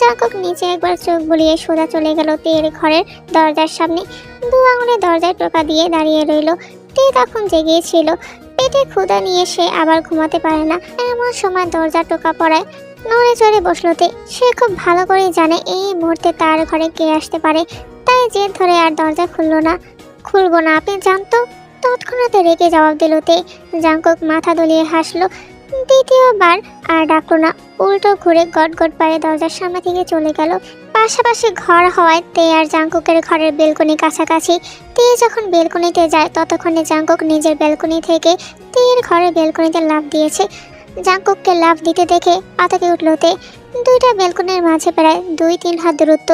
S1: জাঙ্কুক নিচে একবার চোখ বুলিয়ে সোজা চলে গেল তের ঘরের দরজার সামনে। 2 আঙুলে দরজায় টোকা দিয়ে দাঁড়িয়ে রইল। তে তখন জেগেছিল। পেটে ক্ষুধা নিয়ে সে আবার ঘুমাতে পারে না, এমন সময় দরজা টোকা পড়ায়। নড়ে চড়ে বসলো তে। সে খুব ভালো করে জানে এই মুহূর্তে তার ঘরে কে আসতে পারে, তাই জেদ ধরে আর দরজা খুলবো না আপনি জানতো। তৎক্ষণাৎ রেগে জবাব দিল তে। জাঙ্কুক মাথা দুলিয়ে হাসলো। দ্বিতীয়বার আর ডাকলো না, উল্টো ঘুরে গটগট পায়ে দরজার সামনে থেকে চলে গেল। পাশাপাশি ঘর হওয়ায় তে আর জাঙ্কুকের ঘরের বেলকনি কাছাকাছি। তে যখন বেলকনিতে যায় ততক্ষণে জাঙ্কুক নিজের বেলকনি থেকে তের ঘরের বেলকনিতে লাফ দিয়েছে। জাঙ্কুককে লাফ দিতে দেখে আতকে উঠল তে। 2টা বেলকনির মাঝে প্রায় 2-3 হাত দূরত্ব।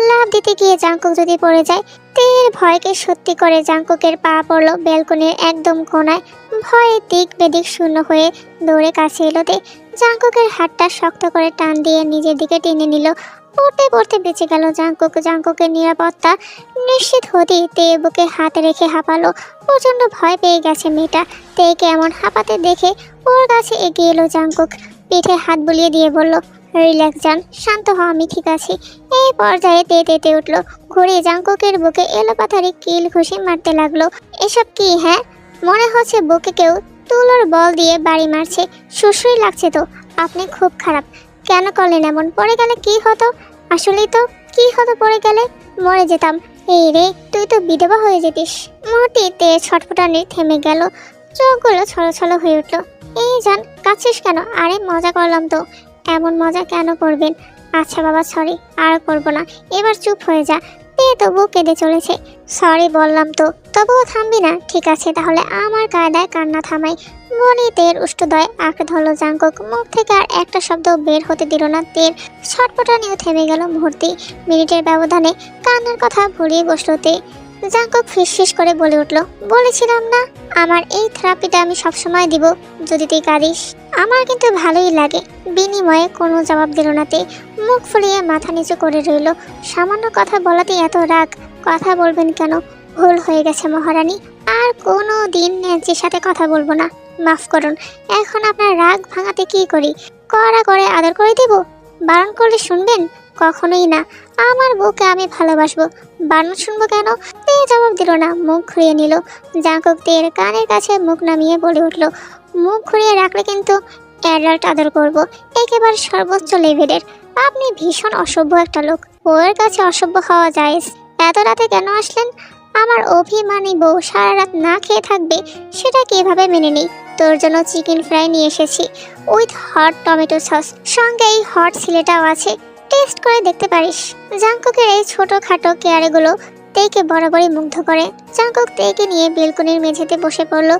S1: লাফ দিতে গিয়ে জাঙ্কুক যদি পড়ে যায়, তের ভয়কে সত্যি করে জাঙ্কুকের পা পড়লো বেলকনির একদম কোনায়। ভয়ে দিক বেদিক শূন্য হয়ে দৌড়ে কাছে এলো তে। জাঙ্কুকের হাতটা শক্ত করে টান দিয়ে নিজের দিকে টেনে নিল। পড়তে পড়তে বেঁচে গেল জাঙ্কুক। জাঙ্কুকের নিরাপত্তা নিশ্চিত হতেই তে বুকে হাত রেখে হাঁপালো। প্রচণ্ড ভয় পেয়ে গেছে মেয়েটা। তেকে এমন হাঁপাতে দেখে ওর কাছে এগিয়ে এলো জাঙ্কুক। পিঠে হাত বুলিয়ে দিয়ে বলল, রিল্যাক্স জান, শান্ত হ, আমি ঠিক আছি। এই পর্যায়ে তেতে উঠল। ঘুরে জাঙ্কুকের বুকে এলোপাথারি কিল ঘুষি মারতে লাগলো। এসব কি? হ্যাঁ, মনে হচ্ছে বুকে কেউ তুলোর বল দিয়ে বাড়ি মারছে। সুসুই লাগছে তো। আপনি খুব খারাপ। কেন করলেন এমন? পড়ে গেলে কি হতো? আসলেই তো কি হতো পড়ে গেলে? মরে যেতাম। এই রে, তুই তো বিধবা হয়ে যেতিস। মুহূর্তে ছটফটানি থেমে গেল, চোখগুলো ছলছল হয়ে উঠল। এই জান, কাঁদছিস কেন? আরে মজা করলাম তো। এমন মজা কেন করবেন? আচ্ছা বাবা, সরি, আর করব না। এবার চুপ হয়ে যা। তবু কেঁদে চলেছে। সরি বললাম তো, তবুও থামবি না? ঠিক আছে তাহলে, আমার কায়দায় কান্না থামাই। মনিতের উষ্ঠদয় আঁকড়ে ধরল জাঙ্কুক। মুখ থেকে আর একটা শব্দ বের হতে দিল না তের। ছটপটানিও থেমে গেল মুহূর্তেই। মিনিটের ব্যবধানে কান্নার কথা ভুলিয়ে বসল তে। জাঙ্কুক ফিসফিস করে বলে উঠল, বলেছিলাম না আমার এই থেরাপিটা আমি সবসময় দিব যদি তুই কাঁদিস। আমার কিন্তু ভালোই লাগে। বিনিময়ে কোনো জবাব দিল না তে। মুখ ফুলিয়ে মাথা নিচু করে রইল। সামান্য কথা বলাতেই এত রাগ? কথা বলবেন কেন? ভুল হয়ে গেছে মহারানী, আর কোনো দিন ন্যায্যের সাথে কথা বলবো না। মাফ করুন। এখন আপনার রাগ ভাঙাতে কি করি? কড়া করে আদর করে দেব? বারণ করলে শুনবেন? কখনোই না। আমার বউকে আমি ভালোবাসবো, বারণ শুনবো কেন? তে জবাব দিল না, মুখ ঘুরিয়ে নিল। জাঙ্কুক তের কানের কাছে মুখ নামিয়ে বলে উঠল, মুখ ঘুরিয়ে রাখলে কিন্তু অ্যাডাল্ট আদর করব, একেবারে সর্বোচ্চ লেভেলের। আপনি ভীষণ অসভ্য একটা লোক। বউয়ের কাছে অসভ্য হওয়া যায়? এত রাতে কেন আসলেন? আমার অভিমানী বউ সারা রাত না খেয়ে থাকবে, সেটা কিভাবে মেনে নেই? তোর জন্য চিকেন ফ্রাই নিয়ে এসেছি উইথ হট টমেটো সস, সঙ্গে এই হট সিলেটাও আছে, টেস্ট করে দেখতে পারিস। জাঙ্কুকের এই ছোটখাটো কেয়ারগুলো তেকে বরাবরই মুগ্ধ করে। জাঙ্কুক তেকে নিয়ে বেলকনির মেঝেতে বসে পড়ল।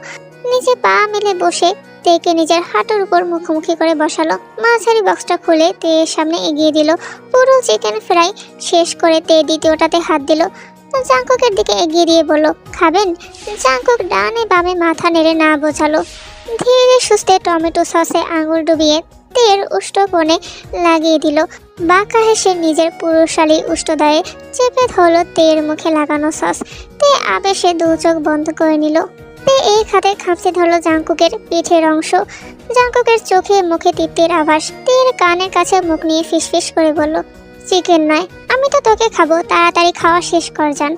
S1: নিচে পা মেলে বসে তেকে নিজের হাঁটুর উপর মুখোমুখি করে বসালো। মাঝারি বক্সটা খুলে তের সামনে এগিয়ে দিল। পুরো চিকেন ফ্রাই শেষ করে তে দ্বিতীয়টাতে হাত দিল। জাঙ্কুকের দিকে এগিয়ে দিয়ে বলল, খাবেন? জাঙ্কুক ডানে বামে মাথা নেড়ে না বোঝালো। ধীরে সুস্থে টমেটো সসে আঙুল ডুবিয়ে তের উষ্ঠকোণে লাগিয়ে দিল। বাঁকা হেসে নিজের পুরুষালী উষ্ঠদয়ে চেপে ধরল তের মুখে লাগানো সস। তে আবেশে দু চোখ বন্ধ করে নিল। তে এই খাতে খামচে ধরল জাঙ্কুকের পিঠের অংশ। জাঙ্কুকের চোখে মুখে তৃপ্তির আভাস। তের কানের কাছে মুখ নিয়ে ফিসফিস করে বলল, চিকেন নয়, আমি তো তোকে খাবো, তাড়াতাড়ি খাওয়া শেষ কর যান,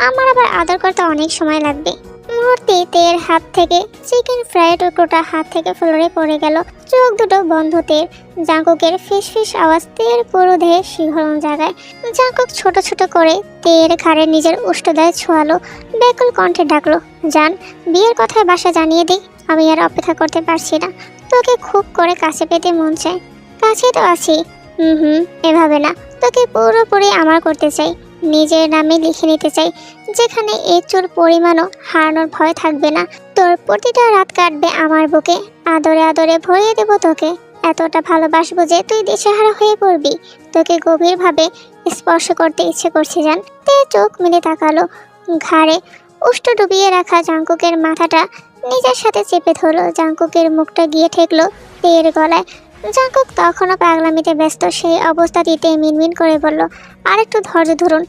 S1: আমার আবার আদর করতে অনেক সময় লাগবে। মুহূর্তে তের হাত থেকে চিকেন ফ্রাই টুকরোটা হাত থেকে ফ্লোরে পড়ে গেল। চোখ দুটো বন্ধ তের। জাঙ্কুকের ফিসফিস আওয়াজ তের পুরো দেহে শিহরণ জাগায়। জাঙ্কুক ছোট ছোট করে তের ঘাড়ে নিজের উষ্ঠদয় ছোঁয়ালো। ব্যাকুল কণ্ঠে ডাকলো, জান, বিয়ের কথায় বাসা জানিয়ে দিই। আমি আর অপেক্ষা করতে পারছি না, তোকে খুব করে কাছে পেতে মন চায়। কাছে তো আছি। এভাবে না, তোকে পুরোপুরি আমার করতে চাই, নিজের নামে লিখে নিতে চাই, যেখানে এই চুর পরিমাণও হারানোর ভয় থাকবে না। তোর প্রতিটা রাত কাটবে আমার বুকে, আদরে আদরে ভরিয়ে দেব তোকে। এতটা ভালোবাসবো যে তুই দিশেহারা হয়ে পড়বি। তোকে গভীরভাবে স্পর্শ করতে ইচ্ছে করছে জান। তে চোখ মিলে তাকালো। ঘাড়ে উষ্ঠ ডুবিয়ে রাখা জাঙ্কুকের মাথাটা নিজের সাথে চেপে ধরলো। জাঙ্কুকের মুখটা গিয়ে ঠেকলো তের গলায়। জাঙ্কুক তখনও পাগলামিতে ব্যস্ত। সেই অবস্থাটিতে মিনমিন করে বলল, আর একটু ধৈর্য ধরুন,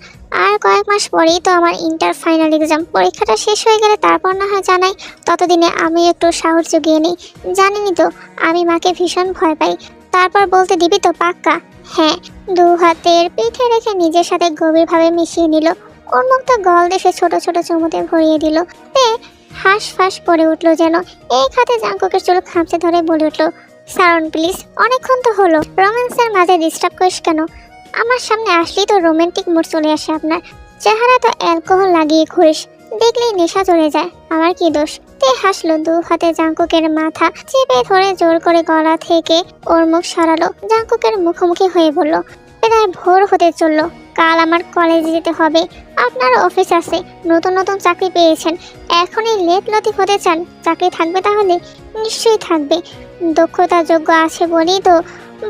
S1: আর কয়েক মাস পরেই তো আমার ইন্টার ফাইনাল এক্সাম। পরীক্ষাটা শেষ হয়ে গেলে তারপর না হয় জানাই, ততদিনে আমি একটু সাহস জুগিয়ে নিই। জানেনই তো আমি মাকে ভীষণ ভয় পাই। তারপর বলতে দিবি তো? পাক্কা? হ্যাঁ। দু হাতের পিঠে রেখে নিজের সাথে গভীরভাবে মিশিয়ে নিল। উন্মুক্ত গল দেশে ছোট ছোট চুমুতে ভরিয়ে দিল। তে হাঁস ফাঁস পড়ে উঠল যেন। এই খাতে জাঙ্কুকের চুল খামচে ধরে বলে উঠল, সারন প্লিজ, অনেকক্ষণ তো হলো, রোম্যান্সের মাঝে ডিস্টার্ব করিস কেন? আমার সামনে আসলেই তো রোমান্টিক মুড চলে আসে আপনার। চেহারা তো অ্যালকোহল লাগিয়ে ঘুরিস, দেখলেই নেশা চলে যায়। আমার কি দোষ? তে হাসলো। দু হাতে জাঙ্কুকের মাথা চেপে ধরে জোর করে গলা থেকে ওর মুখ সরালো। জাঙ্কুকের মুখোমুখি হয়ে বলল, প্রায় ভোর হতে চললো, কাল আমার কলেজে যেতে হবে। আপনার অফিস আছে, নতুন নতুন চাকরি পেয়েছেন, এখনই লেট লতিফ হতে চান? চাকরি থাকবে তাহলে? নিশ্চয়ই থাকবে। দক্ষতা যোগ্য আছে বলেই তো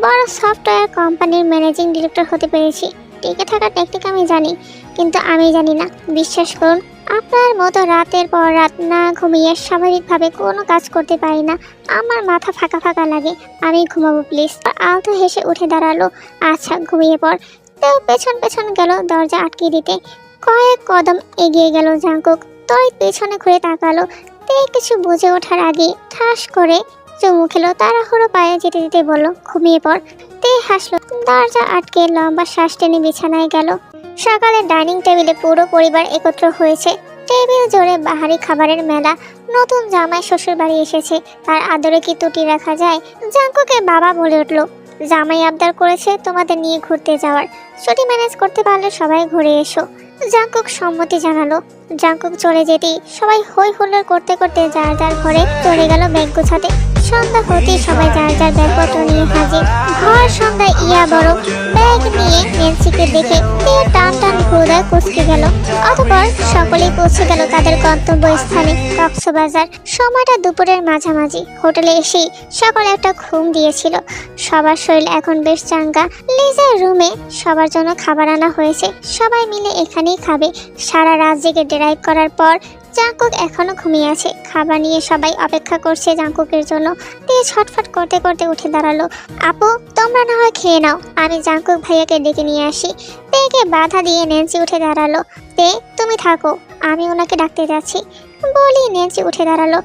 S1: বড় সফটওয়্যার কোম্পানির ম্যানেজিং ডিরেক্টর হতে পেরেছি। টিকে থাকার টেকনিক আমি জানি, কিন্তু আমি জানি না। বিশ্বাস করুন, আপনার মতো রাতের পর রাত না ঘুমিয়ে স্বাভাবিকভাবে কোনো কাজ করতে পারি না। আমার মাথা ফাঁকা ফাঁকা লাগে। আমি ঘুমাবো প্লিজ। আলতো হেসে উঠে দাঁড়ালো। আচ্ছা, ঘুমিয়ে পড়। তেও পেছন পেছন গেল দরজা আটকে দিতে। কয়েক কদম এগিয়ে গেল জাঙ্কুক। তড়িৎ পেছনে ঘুরে তাকালো। তে কিছু বুঝে ওঠার আগে ঠাস করে চুমু খেলো। তাড়াহুড়ো পায়ে যেতে যেতে বলল, ঘুমিয়ে পড়। তে হাসলো। দরজা আটকে লম্বা শ্বাস টেনে বিছানায় গেল। সকালে ডাইনিং টেবিলে পুরো পরিবার একত্র হয়েছে। টেবিল জোরে বাহারি খাবারের মেলা। নতুন জামাই শ্বশুর বাড়ি এসেছে, তার আদরে কি ত্রুটি রাখা যায়? জাঙ্কুকের বাবা বলে উঠল, জামাই আবদার করেছে তোমাদের নিয়ে ঘুরতে যাওয়ার। ছুটি ম্যানেজ করতে পারলে সবাই ঘুরে এসো। জাংকুক সম্মতি জানালো। জাংকুক চলে যেতেই সবাই হই হুল্লোড় করতে করতে যার যার ঘরে চলে গেল ব্যাগ গোছাতে। সন্ধ্যা হতেই সবাই যার যার ব্যাগপত্র নিয়ে হাজির। ঘর সন্ধ্যায় ইয়া বড় ব্যাগ নিয়ে নেন্সিকে দেখে তে টান টান হৃদয় কুঁচকে গেল। অতঃপর সকলেই পৌঁছে গেল তাদের গন্তব্যস্থানে কক্সবাজার। সময়টা দুপুরের মাঝামাঝি। হোটেলে এসেই সকলে একটা ঘুম দিয়েছিল। সবার শরীর এখন বেশ চাঙ্গা। লিজার রুমে সবার জন্য খাবার আনা হয়েছে। সবাই মিলে এখানেই খাবে। সারা রাত জেগে ড্রাইভ করার পর জাংকুক এখনো ঘুমিয়ে আছে। খাবার নিয়ে সবাই অপেক্ষা করছে জাংকুকের জন্য। তে ছটফট করতে করতে উঠে দাঁড়ালো। আপু, তোমরা না হয় খেয়ে নাও, আমি জাংকুক ভাইয়াকে ডেকে নিয়ে আসি। তেকে বাধা দিয়ে নেন্সি উঠে দাঁড়ালো। তে, তুমি থাকো, আমি ওনাকে ডাকতে যাচ্ছি বলি নেন্সি উঠে দাঁড়ালো।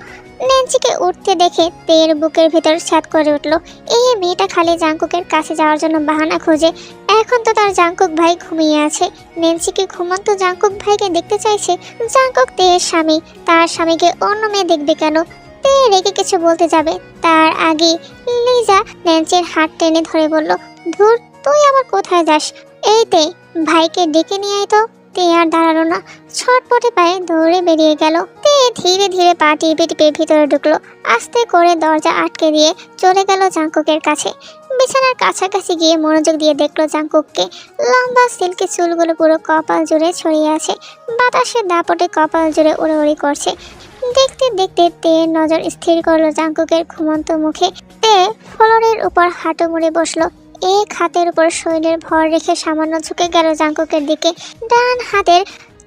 S1: নেন্সিকে উঠতে দেখে তের বুকের ভিতর ছ্যাদ করে উঠল। এই মেয়েটা খালি জাংকুকের কাছে যাওয়ার জন্য বাহানা খোঁজে। এখন তো তার জাংকুক ভাই ঘুমিয়ে আছে। নেন্সিকে ঘুমন্ত জাংকুক ভাইকে দেখতে চাইছে। জাংকুক তের স্বামী, তার স্বামীকে অন্য মেয়ে দেখবে কেন? তে রেগে কিছু বলতে যাবে, তার আগে লিজা নেন্সির হাত টেনে ধরে বলল, ধুর, তুই আবার কোথায় যাস? এই তে, ভাইকে ডেকে নিয়ে আয় তো। তে আর দাঁড়ালো না, ছটপটে পায়ে দৌড়ে বেরিয়ে গেল। তে ধীরে ধীরে পা টিপে টিপে ভিতরে ঢুকলো। আস্তে করে দরজা আটকে দিয়ে চলে গেল জাংকুকের কাছে। বিছানার কাছাকাছি গিয়ে মনোযোগ দিয়ে দেখলো জাংকুককে। লম্বা সিল্কি চুলগুলো পুরো কপাল জুড়ে ছড়িয়ে আছে। বাতাসের দাপটে কপাল জুড়ে উড়োউড়ি করছে। দেখতে দেখতে তে নজর স্থির করলো জাংকুকের ঘুমন্ত মুখে। তে ফ্লোরের উপর হাঁটু মুড়ে বসলো। এক হাতের উপর শরীরের ভর রেখে সামান্য ঝুঁকে গেল জাংকুকের দিকে। ডান হাতের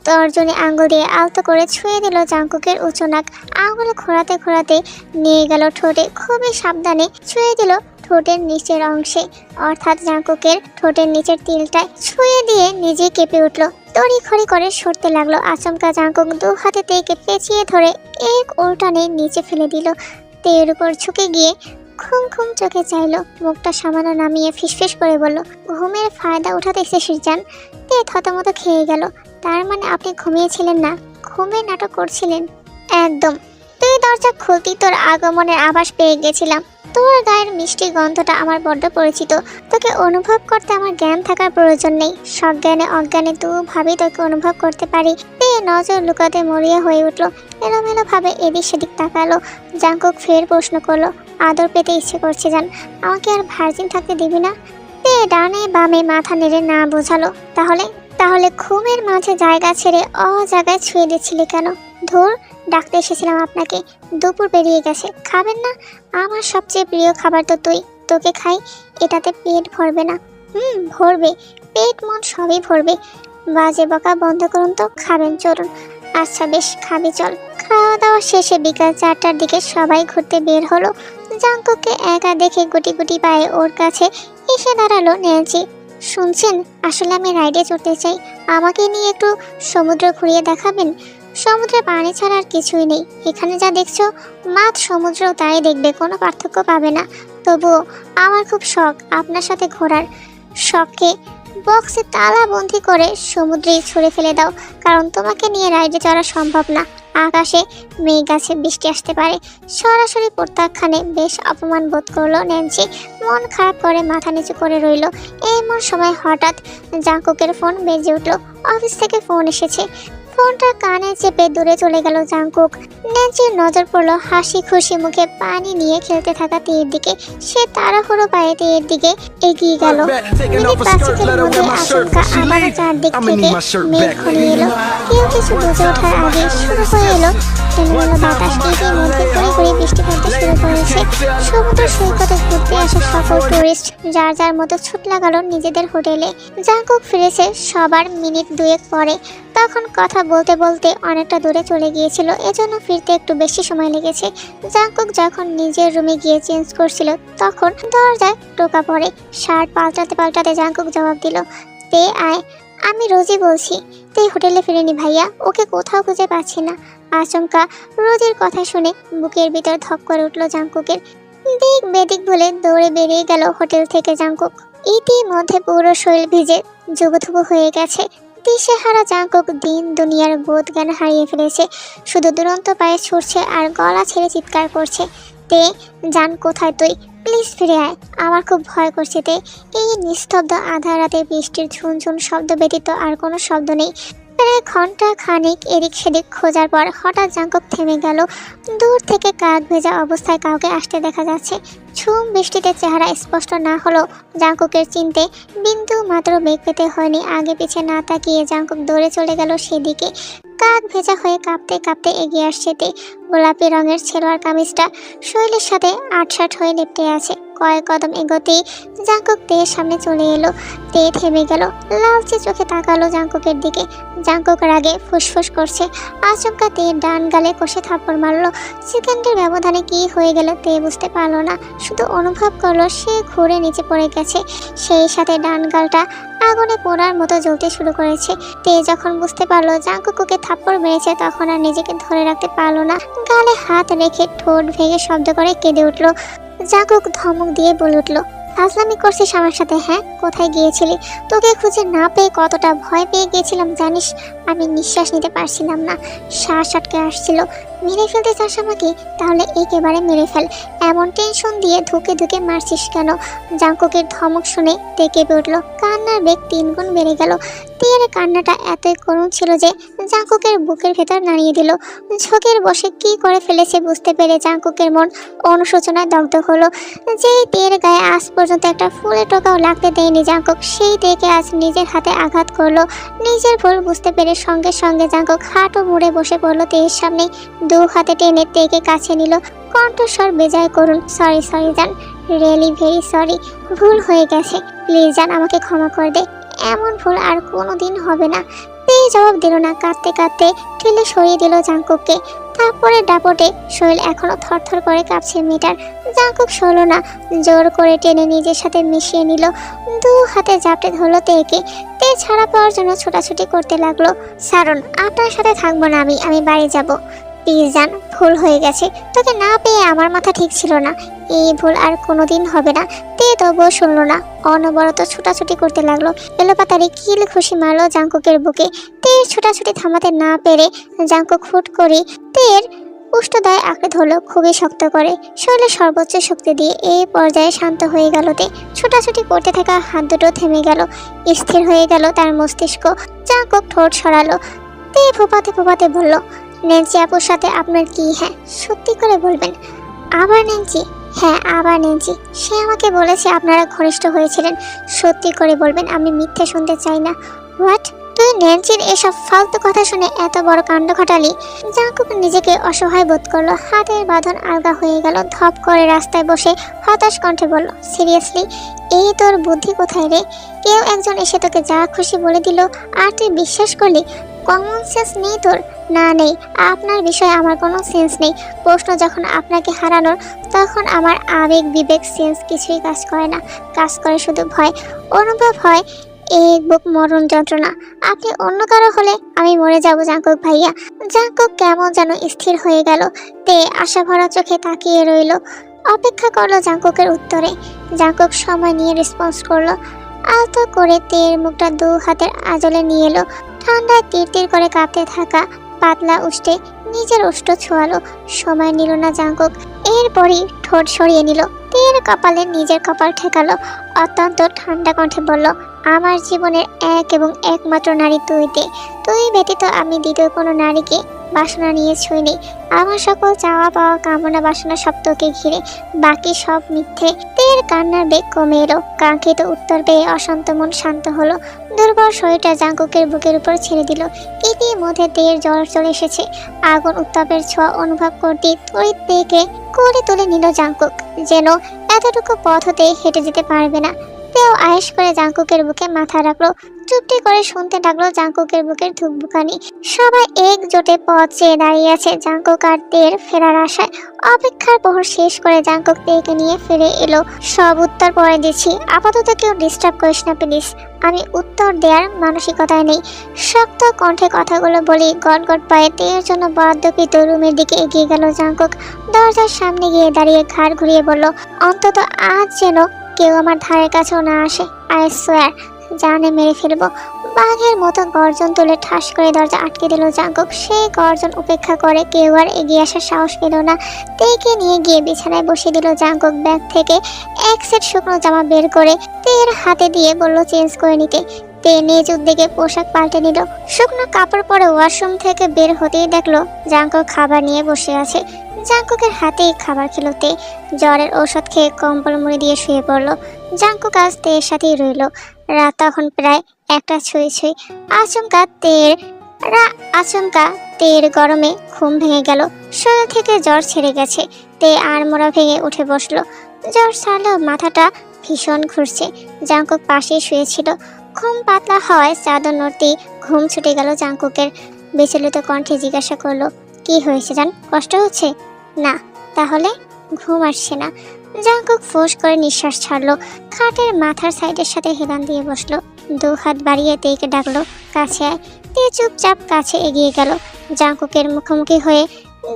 S1: তর্জনী আঙ্গুল দিয়ে আলতো করে ছুঁয়ে দিল জাংকুকের উঁচু নাক। আঙ্গুল ঘোরাতে ঘোরাতে নিয়ে গেল ঠোঁটে। খুবই সাবধানে ছুঁয়ে দিল ঠোঁটের নিচের অংশে, অর্থাৎ জাংকুকের ঠোঁটের নিচের তিলটায় ছুঁয়ে দিয়ে নিজে কেঁপে উঠল। তড়িঘড়ি করে সরতে লাগলো। আচমকা জাংকুক দু হাতে তেকে পেঁচিয়ে ধরে এক উল্টানে নিচে ফেলে দিল। তের উপর ঝুঁকে গিয়ে ঘুম ঘুম চোখে চাইলো। মুখটা সামান্য নামিয়ে ফিসফিস করে বলল, ঘুমের ফায়দা উঠাতে এসেছিস জান? তে থতমত খেয়ে গেল। তার মানে আপনি ঘুমিয়েছিলেন না, ঘুমের নাটক করছিলেন? একদম। তুই দরজা খুলতেই তোর আগমনের আভাস পেয়ে গেছিলাম। তোর গায়ের মিষ্টি গন্ধটা আমার বড্ড পরিচিত। তোকে অনুভব করতে আমার জ্ঞান থাকার প্রয়োজন নেই। সজ্ঞানে অজ্ঞানে দুভাবেই তোকে অনুভব করতে পারি। তে নজর লুকাতে মরিয়া হয়ে উঠল। এলোমেলো ভাবে এদিক সেদিক তাকালো। জাংকুক ফের প্রশ্ন করলো, আদর পেতে ইচ্ছে করছে জান? আমাকে আর ভার্জিন থাকতে দিবি না? তে ডানে বামে মাথা নেড়ে না বোঝালো। তাহলে তাহলে ঘুমের মাঝে জায়গা ছেড়ে জায়গায় ছুঁয়ে দিচ্ছিলি কেন? ধুর, ডাকতে এসেছিলাম আপনাকে। দুপুর পেরিয়ে গেছে, খাবেন না? আমার সবচেয়ে প্রিয় খাবার তো তুই। তোকে খাই, এটাতে পেট ভরবে না? ভরবে, পেট মন সবই ভরবে। বাজে বকা বন্ধ করুন তো, খাবেন চলুন। আচ্ছা বেশ, খাবি চল। খাওয়া দাওয়া শেষে বিকাল 4টার দিকে সবাই ঘুরতে বের হলো। জাংকুককে একা দেখে গুটি গুটি পায়ে ওর কাছে এসে দাঁড়ালো নেন্সি। শুনছেন, আসলে আমি রাইডে চড়তে চাই। আমাকে নিয়ে একটু সমুদ্র ঘুরিয়ে দেখাবেন? সমুদ্রে পানি ছাড়া আর কিছুই নেই। এখানে যা দেখছো মাছ সমুদ্র তাই দেখবে, কোনো পার্থক্য পাবে না। তবুও আমার খুব শখ আপনার সাথে ঘোরার। শখকে বক্সে তালা বন্দি করে সমুদ্রে ছুঁড়ে ফেলে দাও, কারণ তোমাকে নিয়ে রাইডে চড়া সম্ভব না। আকাশে মেঘ গাছে বৃষ্টি আসতে পারে। সরাসরি প্রত্যাখ্যানে বেশ অপমান বোধ করলো নেন্সি। মন খারাপ করে মাথা নিচু করে রইল। এমন সময় হঠাৎ জাংকুকের ফোন বেজে উঠল। অফিস থেকে ফোন এসেছে। ফোনটা কানে চেপে দূরে চলে গেল জাংকুক। নেন্সির নজর পড়লো হাসি খুশি মুখে পানি নিয়ে খেলতে থাকা তেয়ের দিকে। সে তাড়াহুড়ো পায়ে তেয়ের দিকে এগিয়ে গেল। মিনিট 5-6 মধ্যে আচমকা আবারও চারদিক থেকে মেঘ ঘনিয়ে এলো। কেউ কিছু বুঝে ওঠার আগে শুরু হয়ে এলো এলোমেলো বাতাস। ইতিমধ্যে ঘুরে ঘুরে বৃষ্টি পড়তে শুরু করেছে। সমুদ্র সৈকতে ঘুরতে আসা সকল টুরিস্ট যার যার মতো ছুট লাগালো নিজেদের হোটেলে। জাংকুক ফিরেছে সবার মিনিট 2 পরে। তখন কথা বলতে বলতে অনেকটা দূরে চলে গিয়েছিল, এজন্য ফিরতে একটু বেশি সময় লেগেছে। জাংকুক যখন নিজের রুমে গিয়ে চেঞ্জ করছিল তখন দরজায় টোকা পড়ে। শার্ট পাল্টাতে পাল্টাতে জাংকুক জবাব দিল, তে আয়, আমি রোজই বলছি তে হোটেলে ফিরেনি ভাইয়া, ওকে কোথাও খুঁজে পাচ্ছি না। আচমকা রোজির কথা শুনে বুকের ভিতর ধক করে উঠল জাংকুকের। দিক বেদিক বলে দৌড়ে বেরিয়ে গেল হোটেল থেকে জাংকুক। ইতিমধ্যে পুরো শরীর ভিজে জুবুথুবু হয়ে গেছে। দিশেহারা জাংকুক দিন দুনিয়ার বোধ জ্ঞান হারিয়ে ফেলেছে। শুধু দুরন্ত পায়ে ছুটছে আর গলা ছেড়ে চিৎকার করছে, তে জান কোথায় তুই? প্লিজ ফিরে আয়, আমার খুব ভয় করছে তে। এই নিস্তব্ধ আধা রাতে বৃষ্টির ঝুনঝুন শব্দ ব্যতীত আর কোনো শব্দ নেই। প্রায় ঘন্টা খানিক এদিক সেদিক খোঁজার পর হঠাৎ জাঙ্কুক থেমে গেল। দূর থেকে কাক ভেজা অবস্থায় কাউকে আসতে দেখা যাচ্ছে। ঝুম বৃষ্টিতে চেহারা স্পষ্ট না হলেও জাঙ্কুকের চিনতে বিন্দু মাত্র বেগ পেতে হয়নি। আগে পিছে না তাকিয়ে জাঙ্কুক দৌড়ে চলে গেল সেদিকে। কাক ভেজা হয়ে কাঁপতে কাঁপতে এগিয়ে আসছে তে। গোলাপি রঙের ছেলোয়ার কামিজটা শরীরের সাথে আটসাট হয়ে লেপটে আছে। কয়েক কদম এগোতেই জাঙ্কুক তের সামনে চলে এলো। তে থেমে গেল, লালচে চোখে তাকালো জাঙ্কুকের দিকে। জাঙ্কুক রাগে ফুসফুস করছে। আচমকা তে ডান গালে কষে থাপ্পড় মারলো। সেকেন্ডের ব্যবধানে কি হয়ে গেল তে বুঝতে পারলো না, শুধু অনুভব করলো সে ঘুরে নিচে পড়ে গেছে। সেই সাথে ডান গালটা আগুনে পোড়ার মতো জ্বলতে শুরু করেছে। তে যখন বুঝতে পারলো জাঙ্কুক ওকে থাপ্পড় মেরেছে তখন আর নিজেকে ধরে রাখতে পারলো না। গালে হাত রেখে ঠোঁট ভেঙে শব্দ করে কেঁদে উঠল। জাঙ্কুক ধমক দিয়ে বলে উঠল, ফাজলামি করছিস আমার সাথে? হ্যাঁ, কোথায় গিয়েছিলি? তোকে খুঁজে না পেয়ে কতটা ভয় পেয়ে গিয়েছিলাম জানিস? আমি নিঃশ্বাস নিতে পারছিলাম না, শ্বাস আটকে আসছিল। মেরে ফেলতে চাস আমাকে? তাহলে একেবারে মেরে ফেল। এমন টেনশন দিয়ে ধুকে ধুকে মারছিস কেন? জাঙ্কুকের ধমক শুনে তে কেঁপে উঠল। কান্নার বেগ 3 গুণ বেড়ে গেল। তের কান্নাটা এতই করুণ ছিল যে জাঙ্কুকের বুকের ভেতর নাড়িয়ে দিল। ঝোঁকের বসে কি করে ফেলেছে বুঝতে পেরে জাঙ্কুকের মন অনুশোচনায় দগ্ধ হলো। যেই তের গায়ে আজ পর্যন্ত একটা ফুলের টোকাও লাগতে দেয়নি জাঙ্কুক, সেই তেকে আজ নিজের হাতে আঘাত করলো। নিজের ভুল বুঝতে পেরে সঙ্গে সঙ্গে জাঙ্কুক হাঁটু মুড়ে বসে পড়লো তের সামনে। 2 হাতে টেনে তেকে কাছে নিল, কণ্ঠস্বর বেজায় করুন। সরি জান, রিয়েলি ভেরি সরি, ভুল হয়ে গেছে, প্লিজ জান আমাকে ক্ষমা করে দে, এমন ভুল আর কোনোদিন হবে না। তে জবাব দিল না, কাঁদতে কাঁদতে ঠেলে সরিয়ে দিল জাঙ্কুককে। তারপরে দাপটে শরীর এখনো থরথর করে কাঁপছে মেয়েটার। জাঙ্কুক সরল না, জোর করে টেনে নিজের সাথে মিশিয়ে নিল। 2 হাতে জাপটে ধরলো তেকে। তে ছাড়া পাওয়ার জন্য ছোটাছুটি করতে লাগলো। সারণ, আপনার সাথে থাকবো না, আমি বাড়ি যাব। প্লিজ জান, ভুল হয়ে গেছে, তোকে না পেয়ে আমার মাথা ঠিক ছিল না, এই ভুল আর কোনোদিন হবে না। তে তবুও শুনলো না, অনবরত ছোটাছুটি করতে লাগলো। এলোপাতাড়ি কিল খুশি মারলো জাঙ্কুকের বুকে। তের ছোটাছুটি থামাতে না পেরে জাঙ্কুক হুট করে তের উষ্ঠদয় আঁকড়ে ধরলো খুবই শক্ত করে, শরীরে সর্বোচ্চ শক্তি দিয়ে। এই পর্যায়ে শান্ত হয়ে গেল তে। ছোটাছুটি করতে থাকা হাত দুটো থেমে গেল, স্থির হয়ে গেল তার মস্তিষ্ক। জাঙ্কুক ঠোঁট সরালো। তে ফোপাতে ফোপাতে বলল, ন্যান্সি আপুর সাথে আপনার কি? হ্যাঁ, সত্যি করে বলবেন। আবার ন্যান্সি? হ্যাঁ, আবার ন্যান্সি। সে আমাকে বলেছে আপনারা ঘনিষ্ঠ হয়েছিলেন। সত্যি করে বলবেন, আমি মিথ্যে শুনতে চাই না। হোয়াট? তুই ন্যান্সির এসব ফালতু কথা শুনে এত বড় কাণ্ড ঘটালি? জাঙ্কুক নিজেকে অসহায় বোধ করলো। হাতের বাঁধন আলগা হয়ে গেল। ধপ করে রাস্তায় বসে হতাশ কণ্ঠে বলল, সিরিয়াসলি, এই তোর বুদ্ধি কোথায় রে? কেউ একজন এসে তোকে যা খুশি বলে দিল আর তুই বিশ্বাস করলি? কমন সেন্স নেই তোর? না, নেই। আপনার বিষয়ে আমার কোনো সেন্স নেই। প্রশ্ন যখন আপনাকে হারানোর, তখন আমার আবেগ বিবেক সেন্স কিছুই কাজ করে না। কাজ করে শুধু ভয়। অনুভব হয় এই বুক মরণ যন্ত্রণা। আপনি অন্য কারো হলে আমি মরে যাব জাঙ্কুক ভাইয়া। জাঙ্কুক কেমন যেন স্থির হয়ে গেল। তে আশা ভরা চোখে তাকিয়ে রইল, অপেক্ষা করলো জাঙ্কুকের উত্তরে। জাঙ্কুক সময় নিয়ে রেসপন্স করলো। আলতো করে তের মুখটা 2 হাতের আঁচলে নিয়ে এলো। ঠান্ডায় তীর করে কাঁপতে থাকা পাতলা উষ্টে নিজের উষ্ট ছোঁয়ালো। সময় নিল না জাঙ্কুক, এরপরই ঠোঁট সরিয়ে নিল। তের কপালে নিজের কপাল ঠেকালো। অত্যন্ত ঠান্ডা কণ্ঠে বলল, আমার জীবনের এক এবং একমাত্র নারী তুই তে। তুই ব্যতীত আমি দ্বিতীয় কোনো নারীকে বাসনা নিয়ে ছুঁইনি। আমার সকল চাওয়া পাওয়া কামনা বাসনা সব তোকে ঘিরে, বাকি সব মিথ্যে। তের কান্নার বেগ কমে এলো। কাঙ্ক্ষিত উত্তর পেয়ে অশান্ত মন শান্ত হলো। দুর্বল শরীরটা জাঙ্কুকের বুকের উপর ছেড়ে দিল। ইতিমধ্যে তের জ্বর চলে এসেছে। আগুন উত্তাপের ছোঁয়া অনুভব করতে তড়িৎ তেকে কোলে তুলে নিল জাঙ্কুক, যেন এতটুকু পথ হতে হেঁটে যেতে পারবে না। তেও আয়েশ করে জাঙ্কুকের বুকে মাথা রাখলো। চুপটি করে শুনতে লাগলো জাঙ্কুকের বুকের ধুকভুকানি। সবাই একজোটে পথ চেয়ে দাঁড়িয়ে আছে জাঙ্কুক আর তের ফেরার আশায়। অপেক্ষার প্রহর শেষ করে জাঙ্কুক তেকে নিয়ে ফিরে এলো। সব উত্তর পরে দিচ্ছি, আপাতত কেউ ডিস্টার্ব করিস না প্লিজ। আমি উত্তর দেওয়ার মানসিকতায় নেই। শক্ত কণ্ঠে কথাগুলো বলি গটগট পায়ে তের জন্য বরাদ্দকৃত রুমের দিকে এগিয়ে গেল জাঙ্কুক। দরজার সামনে গিয়ে দাঁড়িয়ে ঘাড় ঘুরিয়ে বলল, অন্তত আজ যেন কেউ আমার ধারের কাছেও না আসে। আই সোয়ার, জানে মেরে ফেলবো। বাঘের মতো গর্জন তুলে ঠাস করে দরজা আটকে দিল জাঙ্কুক। সেই গর্জন উপেক্ষা করে কেউ আর এগিয়ে আসার সাহস পেল না। তেকে নিয়ে গিয়ে বিছানায় বসিয়ে দিল জাঙ্কুক। ব্যাগ থেকে এক সেট শুকনো জামা বের করে তের হাতে দিয়ে বলল চেঞ্জ করে নিতে। তে নিজ উদ্যোগে পোশাক পাল্টে নিল। শুকনো কাপড় পরে ওয়াশরুম থেকে বের হতেই দেখলো জাঙ্কুক খাবার নিয়ে বসে আছে। জাঙ্কুকের হাতেই খাবার খেলো তে। জ্বরের ঔষধ খেয়ে কম্বল মুড়ি দিয়ে শুয়ে পড়লো। জাঙ্কুক আজ তের সাথেই রইল। রাত তখন প্রায় 1টা ছুঁই ছুঁই। আচমকা তের গরমে ঘুম ভেঙে গেল। শরীর থেকে জ্বর ছেড়ে গেছে। তে আড়মোড়া ভেঙে উঠে বসলো। জ্বর ছাড়লেও মাথাটা ভীষণ ঘুরছে। জাঙ্কুক পাশেই শুয়েছিল। ঘুম পাতলা হওয়ায় চাদর নড়তেই ঘুম ছুটে গেল জাঙ্কুকের। বিচলিত কণ্ঠে জিজ্ঞাসা করলো, কি হয়েছে জান? কষ্ট হচ্ছে? না। তাহলে? ঘুম আসছে না। জাঙ্কুক ফোঁস করে নিঃশ্বাস ছাড়লো। খাটের মাথার সাইডের সাথে হেলান দিয়ে বসলো। 2 হাত বাড়িয়ে তেকে ডাকলো, কাছে আয়। তে চুপচাপ কাছে এগিয়ে গেল। জাঙ্কুকের মুখোমুখি হয়ে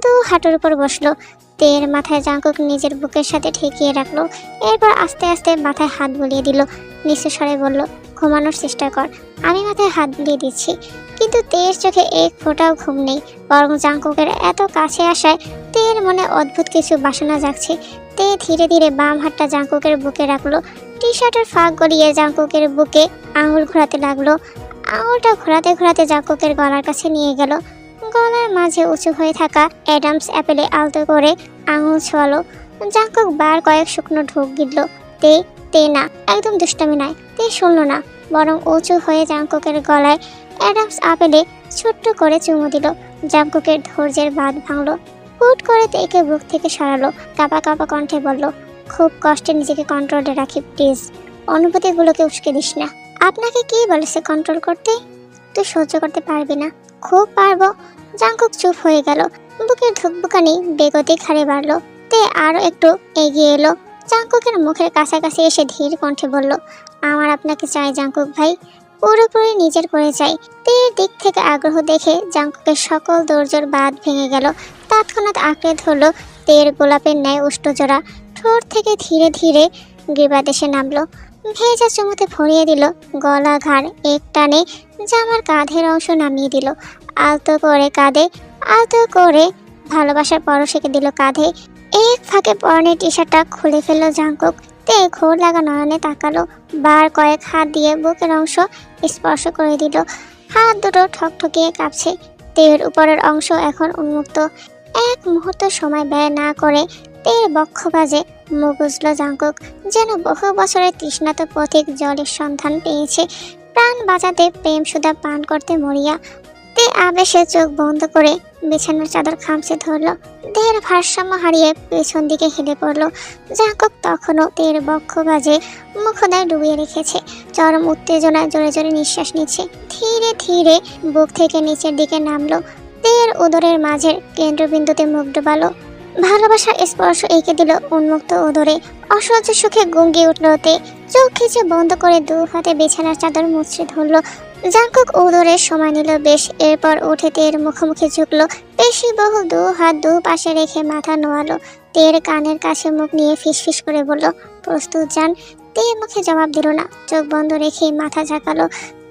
S1: 2 হাঁটুর উপর বসলো। তের মাথায় জাঙ্কুক নিজের বুকের সাথে ঠেকিয়ে রাখলো। এরপর আস্তে আস্তে মাথায় হাত বুলিয়ে দিল। নিচু স্বরে বলল, ঘুমানোর চেষ্টা কর, আমি মাথায় হাত বুলিয়ে দিচ্ছি। কিন্তু তের চোখে এক ফোঁটাও ঘুম নেই। বরং জাঙ্কুকের এত কাছে আসায় তের মনে অদ্ভুত কিছু বাসনা জাগছে। তে ধীরে ধীরে বাম হাতটা জাঙ্কুকের বুকে রাখলো। টি শার্টের ফাঁক গলিয়ে জাঙ্কুকের বুকে আঙুল ঘোরাতে লাগলো। আঙুলটা ঘোরাতে ঘোরাতে জাঙ্কুকের গলার কাছে নিয়ে গেল। গলার মাঝে উঁচু হয়ে থাকা অ্যাডামস অ্যাপেলে আলতো করে আঙুল ছোঁয়ালো। জাঙ্কুক বার কয়েক শুকনো ঢোক গিলল। তে না, একদম দুষ্টামি নয়। তে শুনল না, বরং উঁচু হয়ে জাঙ্কুকের গলায় অ্যাডামস আপেলে ছোট্ট করে চুমু দিল। জাঙ্কুকের ধৈর্যের বাঁধ ভাঙল। হুট করে তেকে বুক থেকে সরালো। কাঁপা কাঁপা কণ্ঠে বলল, খুব কষ্টে নিজেকে কন্ট্রোলে রাখি, প্লিজ অনুভূতিগুলোকে উস্কে দিস না। আপনাকে কি বলেছে কন্ট্রোল করতে? তুই সহ্য করতে পারবি না। খুব পারবো। জাঙ্কুক চুপ হয়ে গেল। বুকের ধুকবুকানি বেগতিক হারে বাড়ল। তে আরো একটু এগিয়ে এলো। জাঙ্কুকের মুখের কাছাকাছি এসে ধীর কণ্ঠে বলল, আমার আপনাকে চাই জাঙ্কুক ভাই, পুরোপুরি নিজের করে চাই। তের দিক থেকে আগ্রহ দেখে জাঙ্কুকের সকল দৌর্যর বাঁধ ভেঙে গেল। তৎক্ষণাৎ আঁকড়ে ধরল তের গোলাপের ন্যায় উষ্ঠজোড়া। ঠোঁট থেকে ধীরে ধীরে গ্রীবাদেশে নামলো। ভেজা চুমুতে ভরিয়ে দিল গলা, ঘাড় এক টানে জামার কাঁধের অংশ নামিয়ে দিল। আলতো করে কাঁধে, আলতো করে ভালোবাসার পরশেকে দিল কাঁধে। এক ফাঁকে পরনের টি শার্টটা খুলে ফেললো জাঙ্কুক। তে ঘোর লাগা নয়নে তাকালো। বার কয়েক হাত দিয়ে বুকের অংশ স্পর্শ করে দিল। হাত দুটো ঠকঠকিয়ে কাঁপছে। তের উপরের অংশ এখন উন্মুক্ত। এক মুহূর্ত সময় ব্যয় না করে তের বক্ষ বাজে মুখ বুঝল জাঙ্কুক, যেন বহু বছরের তৃষ্ণাত পথিক জলের সন্ধান পেয়েছে। প্রাণ বাঁচাতে প্রেম সুধা পান করতে মরিয়া। তে আবেশে চোখ বন্ধ করে বিছানার চাদর খামচে ধরল। দেহের ভারসাম্য হারিয়ে পেছন দিকে হেলে পড়ল। জাঙ্কুক তখনও তের বক্ষ বাজে মুখোদায় ডুবিয়ে রেখেছে। চরম উত্তেজনায় জোরে জোরে নিঃশ্বাস নিচ্ছে। ধীরে ধীরে বুক থেকে নিচের দিকে নামলো। তের উদরের মাঝের কেন্দ্রবিন্দুতে মুখ ডোবালো। ভালোবাসার স্পর্শ এঁকে দিল উন্মুক্ত উদরে। অসহ্য সুখে গুঙ্গিয়ে উঠল তে। চোখ খিচে বন্ধ করে 2 হাতে বিছানার চাদর মুচড়ে ধরল। জাঙ্কুক উদরের সময় নিল বেশ। এরপর উঠে তের মুখোমুখি ঝুঁকলো। পেশি বহু 2 হাত 2 পাশে রেখে মাথা নোয়ালো। তের কানের কাছে মুখ নিয়ে ফিসফিস করে বলল, প্রস্তুত যান। তে মুখে জবাব দিল না। চোখ বন্ধ রেখে মাথা ঝাঁকালো।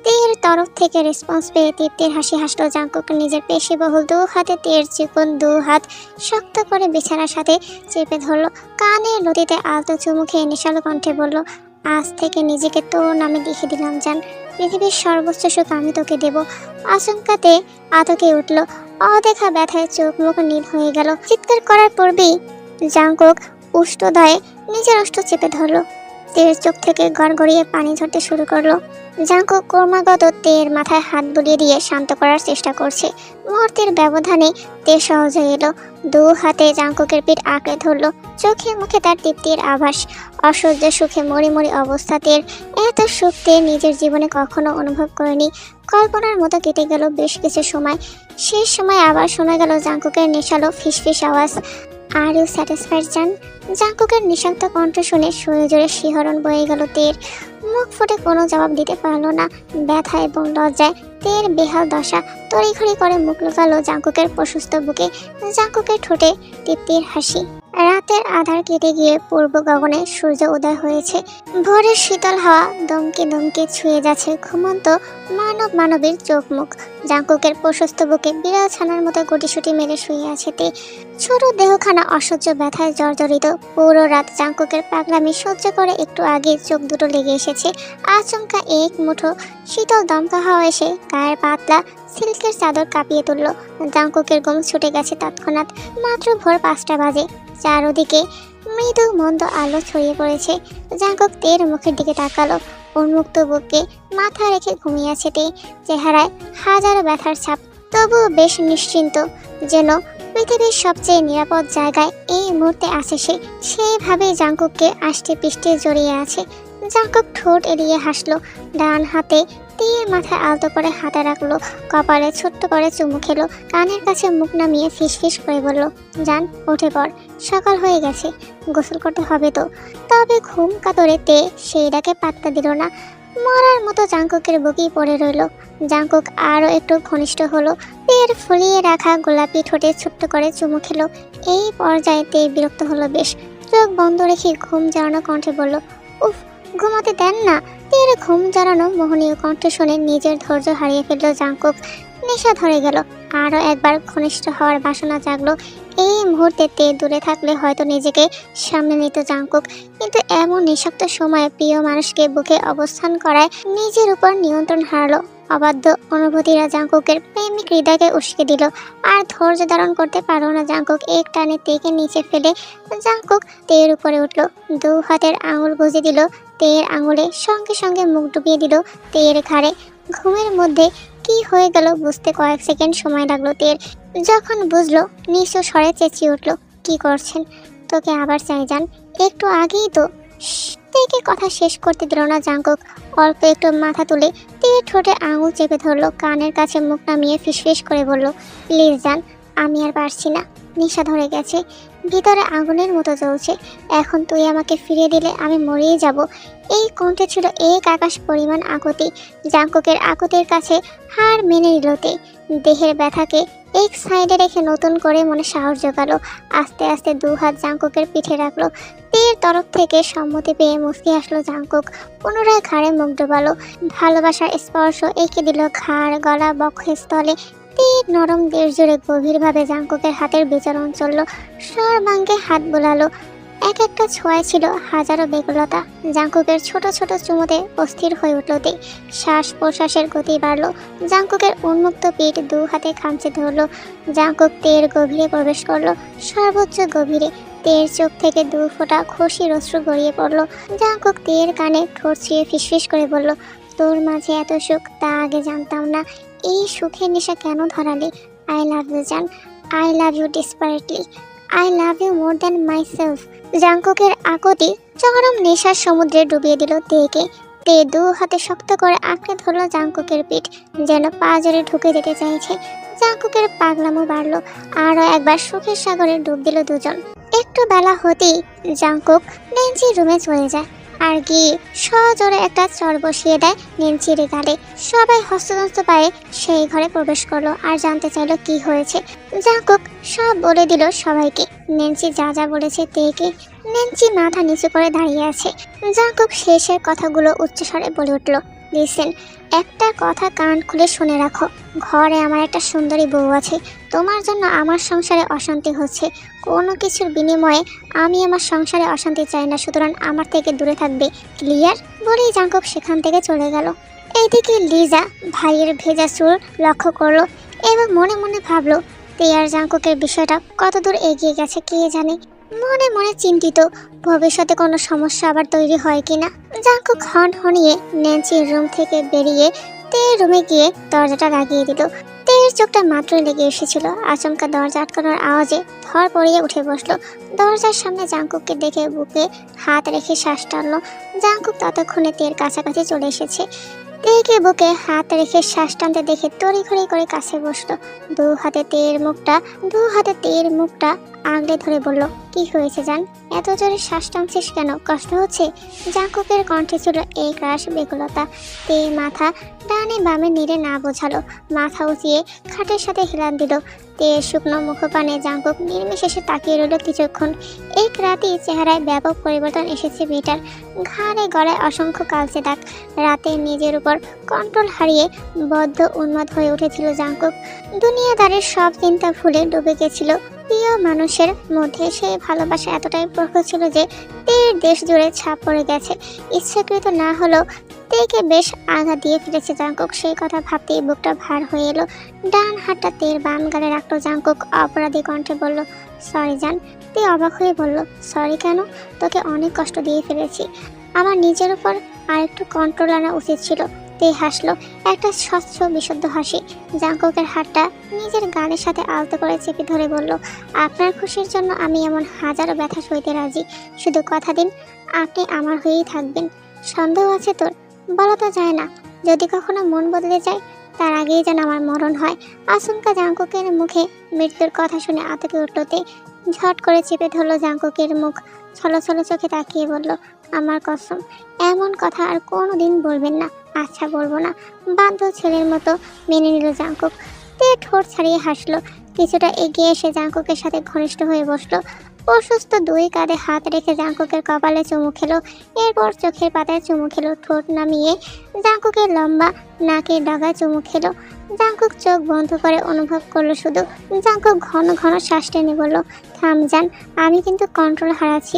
S1: তের তরফ থেকে রেসপন্স পেয়ে তৃপ্তির হাসি হাসলো জাঙ্কুক। নিজের পেশি বহুল 2 হাতে তের চিকন 2 হাত শক্ত করে বিছানার সাথে চেপে ধরলো। কানের লতিতে আলতো চুমু খেয়ে নেশালো কণ্ঠে বলল, আজ থেকে নিজেকে তোর নামে লিখে দিলাম জান। পৃথিবীর সর্বোচ্চ সুখ আমি তোকে দেব। আচমকাতে আতকে উঠল। অদেখা ব্যথায় চোখ মুখ নীল হয়ে গেল। চিৎকার করার পূর্বেই জাঙ্কুক উষ্ঠদয়ে নিজের ওষ্ঠ চেপে ধরল। তের চোখ থেকে গড়গড়িয়ে পানি ঝরতে শুরু করলো। জাঙ্কুক ক্রমাগত তের মাথায় হাত বুলিয়ে দিয়ে শান্ত করার চেষ্টা করছে। মুহূর্তের ব্যবধানে তে সহজ হয়ে এলো। 2 হাতে জাঙ্কুকের পিঠ আঁকড়ে ধরলো। চোখে মুখে তার তৃপ্তির আভাস। অসহ্য সুখে মরি মরি অবস্থা তের। এত সুখ তে নিজের জীবনে কখনো অনুভব করেনি। কল্পনার মতো কেটে গেল বেশ কিছু সময়। শেষ সময় আবার শোনা গেল জাঙ্কুকের নেশালো ফিসফিস আওয়াজ, আর ইউ স্যাটিসফাইড জান? জাঙ্কুকের নিঃশব্দ কণ্ঠ শুনে শরীর জোরে শিহরণ বয়ে গেল তের। মুখ ফুটে কোনো জবাব দিতে পারল না। ব্যথা এবং লজ্জায় তের বেহাল দশা। তড়িঘড়ি করে মুখ লুকালো জাঙ্কুকের প্রশস্ত বুকে। জাঙ্কুকের ঠোঁটে তৃপ্তির হাসি। রাতের আধার কেটে গিয়ে পূর্ব গগনে সূর্য উদয় হয়েছে। ভোরের শীতল হাওয়া দমকে দমকে ছুঁয়ে যাচ্ছে ঘুমন্ত মানবীর চোখ মুখ। জাঙ্কুকের প্রশস্ত বুকে বিড়াল ছানার মতো গুটিসুটি মেরে শুয়ে আছে তে। ছোট দেহখানা অসহ্য ব্যথায় জর্জরিত। পুরো রাত জাঙ্কুকের পাগলামি সহ্য করে একটু আগে চোখ দুটো লেগে এসেছে। আচমকা এক মুঠো শীতল দমকা হাওয়া এসে গায়ের পাতলা সিল্কের চাদর কাঁপিয়ে তুলল। জাঙ্কুকের ঘুম ছুটে গেছে তৎক্ষণাৎ। মাত্র ভোর 5টা বাজে। চারদিকে মৃদু মন্দ আলো ছড়িয়ে পড়েছে। জাঙ্কুক তের মুখের দিকে তাকালো। উন্মুক্ত বুকে মাথা রেখে ঘুমিয়ে আছে তে। চেহারায় হাজারো ব্যথার ছাপ, তবুও বেশ নিশ্চিন্ত, যেন পৃথিবীর সবচেয়ে নিরাপদ জায়গায় এই মুহূর্তে আছে সে। সেইভাবেই জাঙ্কুককে আষ্টে পিষ্টে জড়িয়ে আছে। জাঙ্কুক ঠোঁট এড়িয়ে হাসলো। ডান হাতে তীর মাথায় আলতো করে হাতে রাখলো। কপালে ছোট্ট করে চুমু খেলো। কানের কাছে মুখ নামিয়ে ফিসফিস করে বলল, জান উঠে পড়, সকাল হয়ে গেছে, গোসল করতে হবে তো। তবে ঘুম কাতরে তে সেই ডাকে পাত্তা দিল না। মরার মতো জাঙ্কুকের বুকেই পড়ে রইল। জাঙ্কুক আরও একটু ঘনিষ্ঠ হলো। তের ফুলিয়ে রাখা গোলাপি ঠোঁটে ছোট্ট করে চুমু খেলো। এই পর্যায়ে তে বিরক্ত হলো বেশ। চোখ বন্ধ রেখে ঘুম জড়ানো কণ্ঠে বলল, উফ, ঘুমাতে দেন না। তের ঘুম জড়ানো মোহনীয় কণ্ঠ শুনে নিজের ধৈর্য হারিয়ে ফেলল জাঙ্কুক। নেশা ধরে গেল। আরও একবার ঘনিষ্ঠ হওয়ার বাসনা জাগলো। এই মুহূর্তে তে দূরে থাকলে হয়তো নিজেকে সামনে নিত জাঙ্কুক, কিন্তু এমন নিঃশব্দ সময়ে প্রিয় মানুষকে বুকে অবস্থান করায় নিজের উপর নিয়ন্ত্রণ হারালো। অবাধ্য অনুভূতিরা জাঙ্কুকের প্রেমিক হৃদয়কে উস্কে দিল। আর ধৈর্য ধারণ করতে পারল না জাঙ্কুক। এক টানে তেকে নিচে ফেলে জাঙ্কুক তের উপরে উঠল। দু হাতের আঙুল গুঁজে দিল তের আঙুলে, সঙ্গে সঙ্গে মুখ ডুবিয়ে দিল তের ঘাড়ে। ঘুমের মধ্যে কি হয়ে গেল বুঝতে কয়েক সেকেন্ড সময় লাগলো তের। যখন বুঝলো, নিচু স্বরে চেঁচিয়ে উঠল, কি করছেন? তোকে আবার চাই যান, একটু আগেই তো। তেকে কথা শেষ করতে দিল না জাঙ্কুক। অল্প একটু মাথা তুলে তের ঠোঁটে আঙুল চেপে ধরলো। কানের কাছে মুখ নামিয়ে ফিসফিস করে বলল, প্লিজ যান, আমি আর পারছি না, নেশা ধরে গেছে, ভিতরে আগুনের মতো জ্বলছে। এখন তুই আমাকে ফিরিয়ে দিলে আমি মরেই যাব। এই কণ্ঠে ছিল এক আকাশ পরিমাণ আকুতি। জাঙ্কুকের আকুতির কাছে হার মেনে নিল তে। দেহের ব্যথাকে এক সাইডে রেখে নতুন করে মনে সাহস জোগালো। আস্তে আস্তে দু হাত জাঙ্কুকের পিঠে রাখলো। তের তরফ থেকে সম্মতি পেয়ে মুচকি আসলো জাঙ্কুক। পুনরায় ঘাড়ে মুখ ডোবালো। ভালোবাসার স্পর্শ এঁকে দিল ঘাড়, গলা, বক্ষস্থলে। তীর নরম দেশ জুড়ে গভীরভাবে জাঙ্কুকের হাতের বিচরণ চলল। সর্বাঙ্গে হাত বোলালো। এক একটা ছোঁয়ায় ছিল হাজারো বেকুলতা। জাঙ্কুকের ছোট ছোট চুমুতে অস্থির হয়ে উঠল তে। শ্বাস প্রশ্বাসের গতি বাড়ল। জাঙ্কুকের উন্মুক্ত পিঠ দু হাতে খামচে ধরল। জাঙ্কুক তের গভীরে প্রবেশ করলো, সর্বোচ্চ গভীরে। তের চোখ থেকে 2 ফোঁটা খুশির অশ্রু গড়িয়ে পড়ল। জাঙ্কুক তের কানে ঠোঁট ছুঁয়ে ফিসফিস করে বলল, তোর মাঝে এত সুখ, তা আগে জানতাম না। এই সুখের নেশা কেন ধরালি? আই লাভ ইউ জান, I love you desperately, I love you more than my সেলফ। জাঙ্কুকের আকুতি চরম নেশার সমুদ্রে ডুবিয়ে দিল তেকে। তে 2 হাতে শক্ত করে আঁকড়ে ধরল জাঙ্কুকের পিঠ, যেন পা জড়ে ঢুকে যেতে চাইছে। জাঙ্কুকের পাগলামো বাড়ল। আরও একবার সুখের সাগরে ডুব দিল দুজন। একটু বেলা হতেই জাঙ্কুক নেন্সির রুমে চলে যায় আর গিয়ে সজোরে একটা চর বসিয়ে দেয় নেন্সির গালে। সবাই হস্তদন্ত পায়ে সেই ঘরে প্রবেশ করলো আর জানতে চাইলো কি হয়েছে। জাঙ্কুক সব বলে দিল সবাইকে। নেন্সি যা যা বলেছে তেকে। নেন্সি মাথা নিচু করে দাঁড়িয়ে আছে। জাঙ্কুক শেষের কথাগুলো উচ্চস্বরে বলে উঠল, লিসেন, একটা কথা কান খুলে শুনে রাখো। ঘরে আমার একটা সুন্দরী বউ আছে। তোমার জন্য আমার সংসারে অশান্তি হচ্ছে। কোনো কিছুর বিনিময়ে আমি আমার সংসারে অশান্তি চাই না, সুতরাং আমার থেকে দূরে থাকবে, ক্লিয়ার? বলেই জাঙ্কুক সেখান থেকে চলে গেল। এইদিকে লিজা ভাইয়ের ভেজা চুল লক্ষ্য করলো এবং মনে মনে ভাবলো, তে আর জাঙ্কুকের বিষয়টা কতদূর এগিয়ে গেছে কে জানে। মনে মনে চিন্তিত, ভবিষ্যতে কোনো সমস্যা আবার তৈরি হয় কিনা। জাঙ্কুক হনহনিয়ে নেন্সির রুম থেকে বেরিয়ে তের রুমে গিয়ে দরজাটা লাগিয়ে দিল। তের চোখটা মাত্রই লেগে এসেছিল। আচমকা দরজা আটকানোর আওয়াজে ধর পড়িয়ে উঠে বসলো। দরজার সামনে জাঙ্কুককে দেখে বুকে হাত রেখে শ্বাস টানলো। জাঙ্কুক ততক্ষণে তের কাছাকাছি চলে এসেছে। তেকে বুকে হাত রেখে শ্বাস টানতে দেখে তড়িঘড়ি করে কাছে বসলো। দু হাতে তের মুখটা আগলে ধরে বলল, কি হয়েছে জান? এত জোরে শ্বাস টানছিস কেন? কষ্ট হচ্ছে? জাঙ্কুকের কণ্ঠে ছিল এক রাশ বেকুলতা। তে মাথা ডানে বামে নেড়ে না বোঝালো, মাথা উঁচিয়ে খাটের সাথে হেলান দিল। তে শুকনো মুখপানে জাঙ্কুক নির্বিশেষে তাকিয়ে রইল কিছুক্ষণ। এক রাতেই চেহারায় ব্যাপক পরিবর্তন এসেছে মেয়েটার। ঘাড়ে গলায় অসংখ্য কালচে দাগ। রাতে নিজের উপর কন্ট্রোল হারিয়ে বদ্ধ উন্মাদ হয়ে উঠেছিল জাঙ্কুক। দুনিয়াদারের সব চিন্তা ভুলে ডুবে গেছিল প্রিয় মানুষের মধ্যে। সেই ভালোবাসা এতটাই প্রখর ছিল যে তের দেশ জুড়ে ছাপ পড়ে গেছে। ইচ্ছাকৃত না হলেও তেকে বেশ আঘাত দিয়ে ফেলেছে জাঙ্কুক। সেই কথা ভাবতেই বুকটা ভার হয়ে এলো। ডান হাতটা তের বাম গালে রাখলো জাঙ্কুক। অপরাধী কণ্ঠে বলল, সরি জান। তে অবাক হয়ে বলল, সরি কেন? তোকে অনেক কষ্ট দিয়ে ফেলেছি। আমার নিজের উপর আর একটু কন্ট্রোল আনা উচিত ছিল। তে হাসলো, একটা স্বচ্ছ বিশুদ্ধ হাসি। জাঙ্কুকের হাতটা নিজের গালের সাথে আলতো করে চেপে ধরে বলল, আপনার খুশির জন্য আমি এমন হাজারো ব্যথা সইতে রাজি। শুধু কথা দিন আপনি আমার হয়েই থাকবেন। সন্দেহ আছে তোর? বলা তো যায় না। যদি কখনো মন বদলে যায় তার আগেই যেন আমার মরণ হয়। আচমকা জাঙ্কুকের মুখে মৃত্যুর কথা শুনে আতকে উঠলতে ঝট করে চেপে ধরলো জাঙ্কুকের মুখ। ছলছল চোখে তাকিয়ে বলল, আমার কসম এমন কথা আর কোনোদিন বলবেন না। আচ্ছা বলবো না। বাধ্য ছেলের মতো মেনে নিল জাঙ্কুক। তে ঠোঁট ছাড়িয়ে হাসলো। কিছুটা এগিয়ে এসে জাঙ্কুকের সাথে ঘনিষ্ঠ হয়ে বসলো। অসুস্থ দুই কাঁধে হাত রেখে জাঙ্কুকের কপালে চুমু খেলো। এরপর চোখের পাতায় চুমু খেলো। ঠোঁট নামিয়ে জাঙ্কুকের লম্বা নাকের ডগায় চুমু খেলো। জাঙ্কুক চোখ বন্ধ করে অনুভব করলো শুধু। জাঙ্কুক ঘন ঘন শ্বাস টেনে বলল, থাম জান, আমি কিন্তু কন্ট্রোল হারাচ্ছি।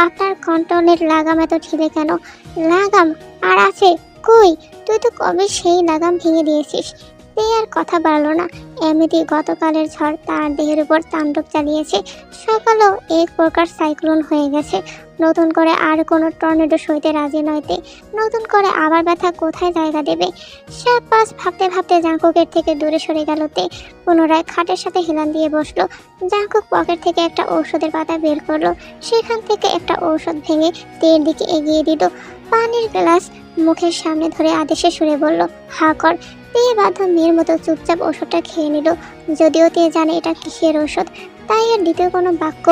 S1: আপনার কন্ট্রোলের লাগাম এত ঢিলে কেন? লাগাম আর আছে? কই, তুই তো কবে সেই লাগাম ভেঙে দিয়েছিস। তে আর কথা বাড়ল না। এমনিতেই গতকালের ঝড় তার দেহের উপর তাণ্ডব চালিয়েছে। সকালেও এক প্রকার সাইক্লোন হয়ে গেছে। নতুন করে আর কোনো টর্নেডো সইতে রাজি নয়তে। নতুন করে আবার ব্যথা কোথায় জায়গা দেবে? সাত পাঁচ ভাবতে ভাবতে জাঙ্কুকের থেকে দূরে সরে গেল তে। পুনরায় খাটের সাথে হেলান দিয়ে বসলো। জাঙ্কুক পকেট থেকে একটা ঔষধের পাতা বের করলো। সেখান থেকে একটা ঔষধ ভেঙে তের দিকে এগিয়ে দিল। পানির গ্লাস মুখের সামনে ধরে আদেশে সুরে বলল, হা কর। তে বাধ্য মেয়ের মতো চুপচাপ ওষুধটা খেয়ে নিল। যদিও তে জানে এটা কিসের ওষুধ, তাই আর দ্বিতীয় কোনো বাক্য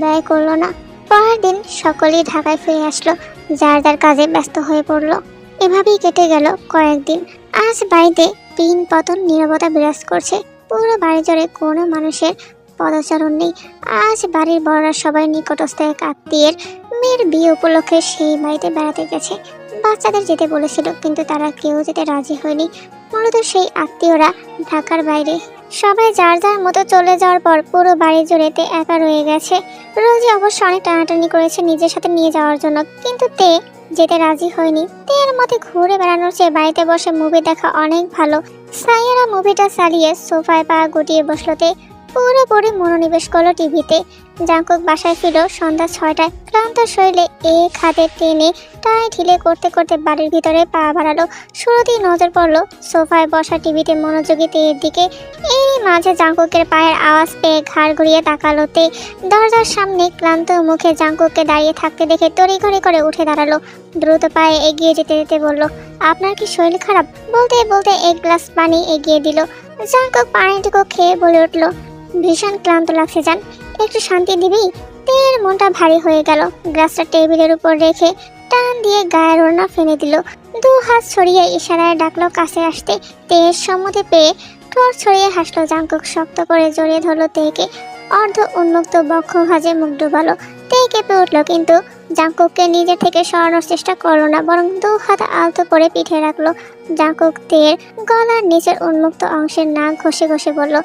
S1: ব্যয় করলো না। পরের দিন সকলেই ঢাকায় ফিরে আসলো। যার যার কাজে ব্যস্ত হয়ে পড়ল। এভাবেই কেটে গেল কয়েকদিন। আজ বাড়িতে পিন পতন নীরবতা বিরাজ করছে। পুরো বাড়ি জুড়ে কোনো মানুষের পদচারণ নেই। আজ বাড়ির বড়রা সবাই নিকটস্থ এক আত্মীয়ের মেয়ের বিয়ে উপলক্ষে সেই বাড়িতে বেড়াতে গেছে। বাচ্চাদের যেতে বলেছিল কিন্তু তারা কেউ যেতে রাজি হয়নি। মূলত সেই আত্মীয়রা ঢাকার বাইরে। সবাই যার যার মতো চলে যাওয়ার পর পুরো বাড়ি জুড়েতে একা রয়ে গেছে। রোজি অবশ্য অনেক টানাটানি করেছে নিজের সাথে নিয়ে যাওয়ার জন্য, কিন্তু তে যেতে রাজি হয়নি। তের মতে ঘুরে বেড়ানোর চেয়ে বাড়িতে বসে মুভি দেখা অনেক ভালো। সাইয়ারা মুভিটা চালিয়ে সোফায় পা গুটিয়ে বসলো। তে পুরোপুরি মনোনিবেশ করলো টিভিতে। জাঙ্কুক বাসায় ফিরল সন্ধ্যা 6টায়। ক্লান্ত শরীরে এক হাতে টেনে টাই ঢিলে করতে করতে বাড়ির ভিতরে পা বাড়ালো। শুরুতেই নজর পড়লো সোফায় বসা টিভিতে মনোযোগী তের দিকে। এই মাঝে জাঙ্কুকের পায়ের আওয়াজ পেয়ে ঘাড় ঘুরিয়ে তাকালো তে। দরজার সামনে ক্লান্ত মুখে জাঙ্কুককে দাঁড়িয়ে থাকতে দেখে তড়িঘড়ি করে উঠে দাঁড়ালো। দ্রুত পায়ে এগিয়ে যেতে যেতে বলল, আপনার কি শরীর খারাপ? বলতে বলতে এক গ্লাস পানি এগিয়ে দিল। জাঙ্কুক পানিটুকু খেয়ে বলে উঠল, ভীষণ ক্লান্ত লাগছে জান, একটু শান্তি দিবি? তের মনটা ভারী হয়ে গেল। গ্লাসটা টেবিলের উপর রেখে টান দিয়ে গায়ের ওড়না ফেলে দিল। দু হাত ছড়িয়ে ইশারায় ডাকলো কাছে আসতে। তের সম্মতি পেয়ে ঠোঁট ছড়িয়ে হাসলো জাঙ্কুক। শক্ত করে জড়িয়ে ধরলো তেকে। অর্ধ উন্মুক্ত বক্ষ ভাজে মুখ ডুবালো। তে কেঁপে উঠলো, কিন্তু জাঙ্কুককে নিজে থেকে সরানোর চেষ্টা করলো না, বরং দু হাত আলতো করে পিঠে রাখলো। জাঙ্কুক তের গলার নিচের উন্মুক্ত অংশের নাক ঘষে ঘষে বলল,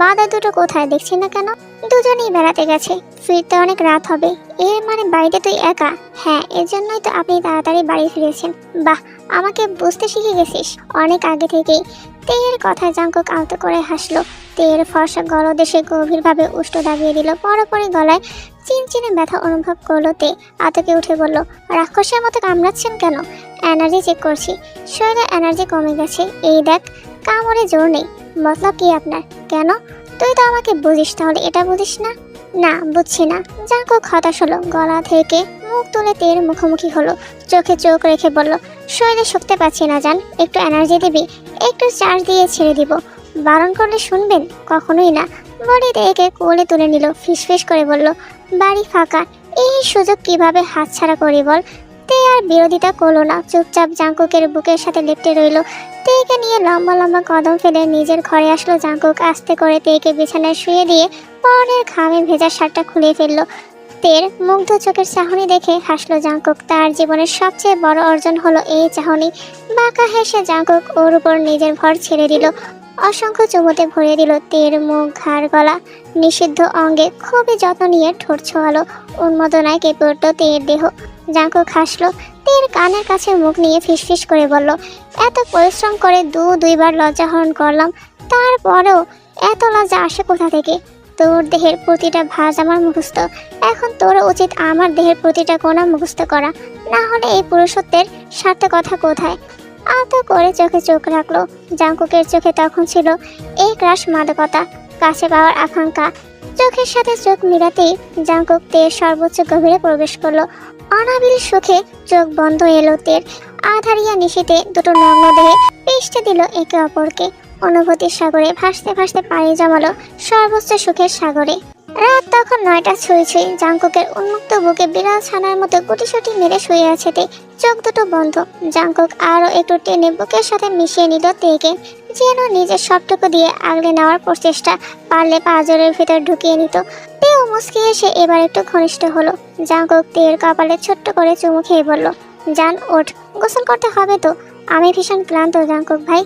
S1: বাধা দুটো কোথায় দেখছি না কেন? দুজনেই বেড়াতে গেছে, ফিরতে অনেক রাত হবে। এর মানে বাড়িতে তুই একা? হ্যাঁ, এর জন্যই তো আপনি তাড়াতাড়ি বাড়ি ফিরেছেন। বাহ, আমাকে বুঝতে শিখে গেছিস অনেক আগে থেকেই। তের কথায় জাঙ্কুক আলতো করে হাসলো। তের ফর্সা গলদেশে গভীরভাবে উষ্ণ দাবিয়ে দিল। পরপরই গলায় চিনচিনে ব্যথা অনুভব করলো তে। আতকে উঠে বলল, রাক্ষসের মতো কামড়াচ্ছেন কেন? এনার্জি চেক করছি, শরীরে এনার্জি কমে গেছে। এই দেখ, কামড়ে জোর নেই। মতলব কি আপনার? কেন? তুই তো আমাকে বুঝিস, তাহলে এটা বুঝিস না? না, বুঝছি না। জাঙ্কুক হতাশ হলো। গলা থেকে মুখ তুলে তের মুখোমুখি হলো। চোখে চোখ রেখে বলল, শরীরে শক্তি পাচ্ছি না জান, একটু এনার্জি দিবি? একটু চার্জ দিয়ে ছেড়ে দিব। বারণ করলে শুনবেন? কখনোই না। বলে তেকে কোলে তুলে নিল, ফিসফিস করে বলল, বাড়ি ফাঁকা, এই সুযোগ কিভাবে হাতছাড়া করি বল। তে আর বিরোধিতা করলো না, চুপচাপ জাঙ্কুকের বুকের সাথে লেপ্টে রইল। তেকে নিয়ে লম্বা লম্বা কদম ফেলে নিজের ঘরে আসলো জাঙ্কুক। আস্তে করে তেকে বিছানায় শুয়ে দিয়ে পরনের ঘামে ভেজা শার্টটা খুলে ফেললো। তের মুগ্ধ চোখের চাহনি দেখে হাসলো জাঙ্কুক। তার জীবনের সবচেয়ে বড় অর্জন হলো এই চাহনি। বাঁকা হেসে জাঙ্কুক ওর উপর নিজের ভর ছেড়ে দিল, অসংখ্য চুমুতে ভরে দিল তের মুখ, ঘাড়, গলা, নিষিদ্ধ অঙ্গে খুবই যত্ন নিয়ে ঠোঁট ছোঁয়ালো। উন্মোদনায় কেঁপে উঠল তের দেহ। জাঙ্কুক হাসলো, তের কানের কাছে মুখ নিয়ে ফিসফিস করে বলল, এত পরিশ্রম করে দুইবার লজ্জাহরণ করলাম, তারপরেও এত লজ্জা আসে কোথা থেকে? তোর দেহের প্রতিটা ভাঁজ আমার মুখস্থ, এখন তোর উচিত আমার দেহের প্রতিটা কোণা মুখস্থ করা, না হলে এই পুরুষত্বের সার্থকতা কোথায়? আলতো করে চোখে চোখ রাখলো। জাঙ্কুকের চোখে তখন ছিল এই ক্রাশ মাদকতা, কাছে পাওয়ার আকাঙ্ক্ষা। চোখের সাথে চোখ মিলাতেই জাঙ্কুক তের সর্বোচ্চ গভীরে প্রবেশ করলো। অনাবিল সুখে চোখ বন্ধ এলো তের। আধারিয়া নিশীতে দুটো নগ্ন দেহে পিষ্টে দিল একে অপরকে। অনুভূতির সাগরে ভাসতে ভাসতে পাড়ি জমালো সর্বোচ্চ সুখের সাগরে। রাত তখন 9টা ছুঁই ছুঁই। জাঙ্কুকের উন্মুক্ত বুকে বিড়াল ছানার মতো গুটিসুটি মেরে শুয়ে আছে তে, চোখ দুটো বন্ধ। জাঙ্কুক আরও একটু টেনে বুকের সাথে মিশিয়ে নিল তেকে, যেন নিজের সবটুকু দিয়ে আগলে নেওয়ার প্রচেষ্টা, পারলে পাঁজরের ভিতর ঢুকিয়ে নিত। তেও মুচকি এসে এবার একটু ঘনিষ্ঠ হলো। জাঙ্কুক তের কপালে ছোট্ট করে চুমু খেয়ে বলল, জান ওঠ, গোসল করতে হবে তো, আমি ভীষণ ক্লান্ত জাঙ্কুক ভাই,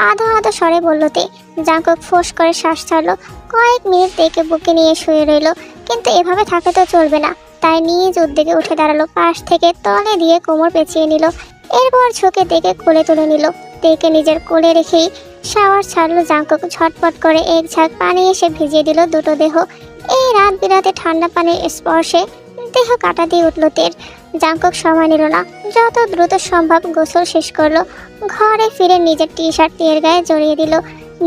S1: আধো আধো স্বরে বলল তে। জাঙ্কুক ফোঁস করে শ্বাস ছাড়লো। কয়েক মিনিট তেকে বুকে নিয়ে শুয়ে রইল, কিন্তু এভাবে থাকলে তো চলবে না, তাই নিজ উদ্যোগে উঠে দাঁড়ালো। পাশ থেকে তলে দিয়ে কোমর পেঁচিয়ে নিল, এরপর ঝুঁকে তেকে কোলে তুলে নিল। তেকে নিজের কোলে রেখেই শাওয়ার ছাড়লো জাঙ্কুক। ঝটপট করে এক ঝাঁক পানি এসে ভিজিয়ে দিল দুটো দেহ। এই রাত বিরাতে ঠান্ডা পানির স্পর্শে দেহ কাটা দিয়ে উঠল তের। জাঙ্কুক সময় নিল না, যত দ্রুত সম্ভব গোসল শেষ করলো। ঘরে ফিরে নিজের টি শার্ট তের গায়ে জড়িয়ে দিল,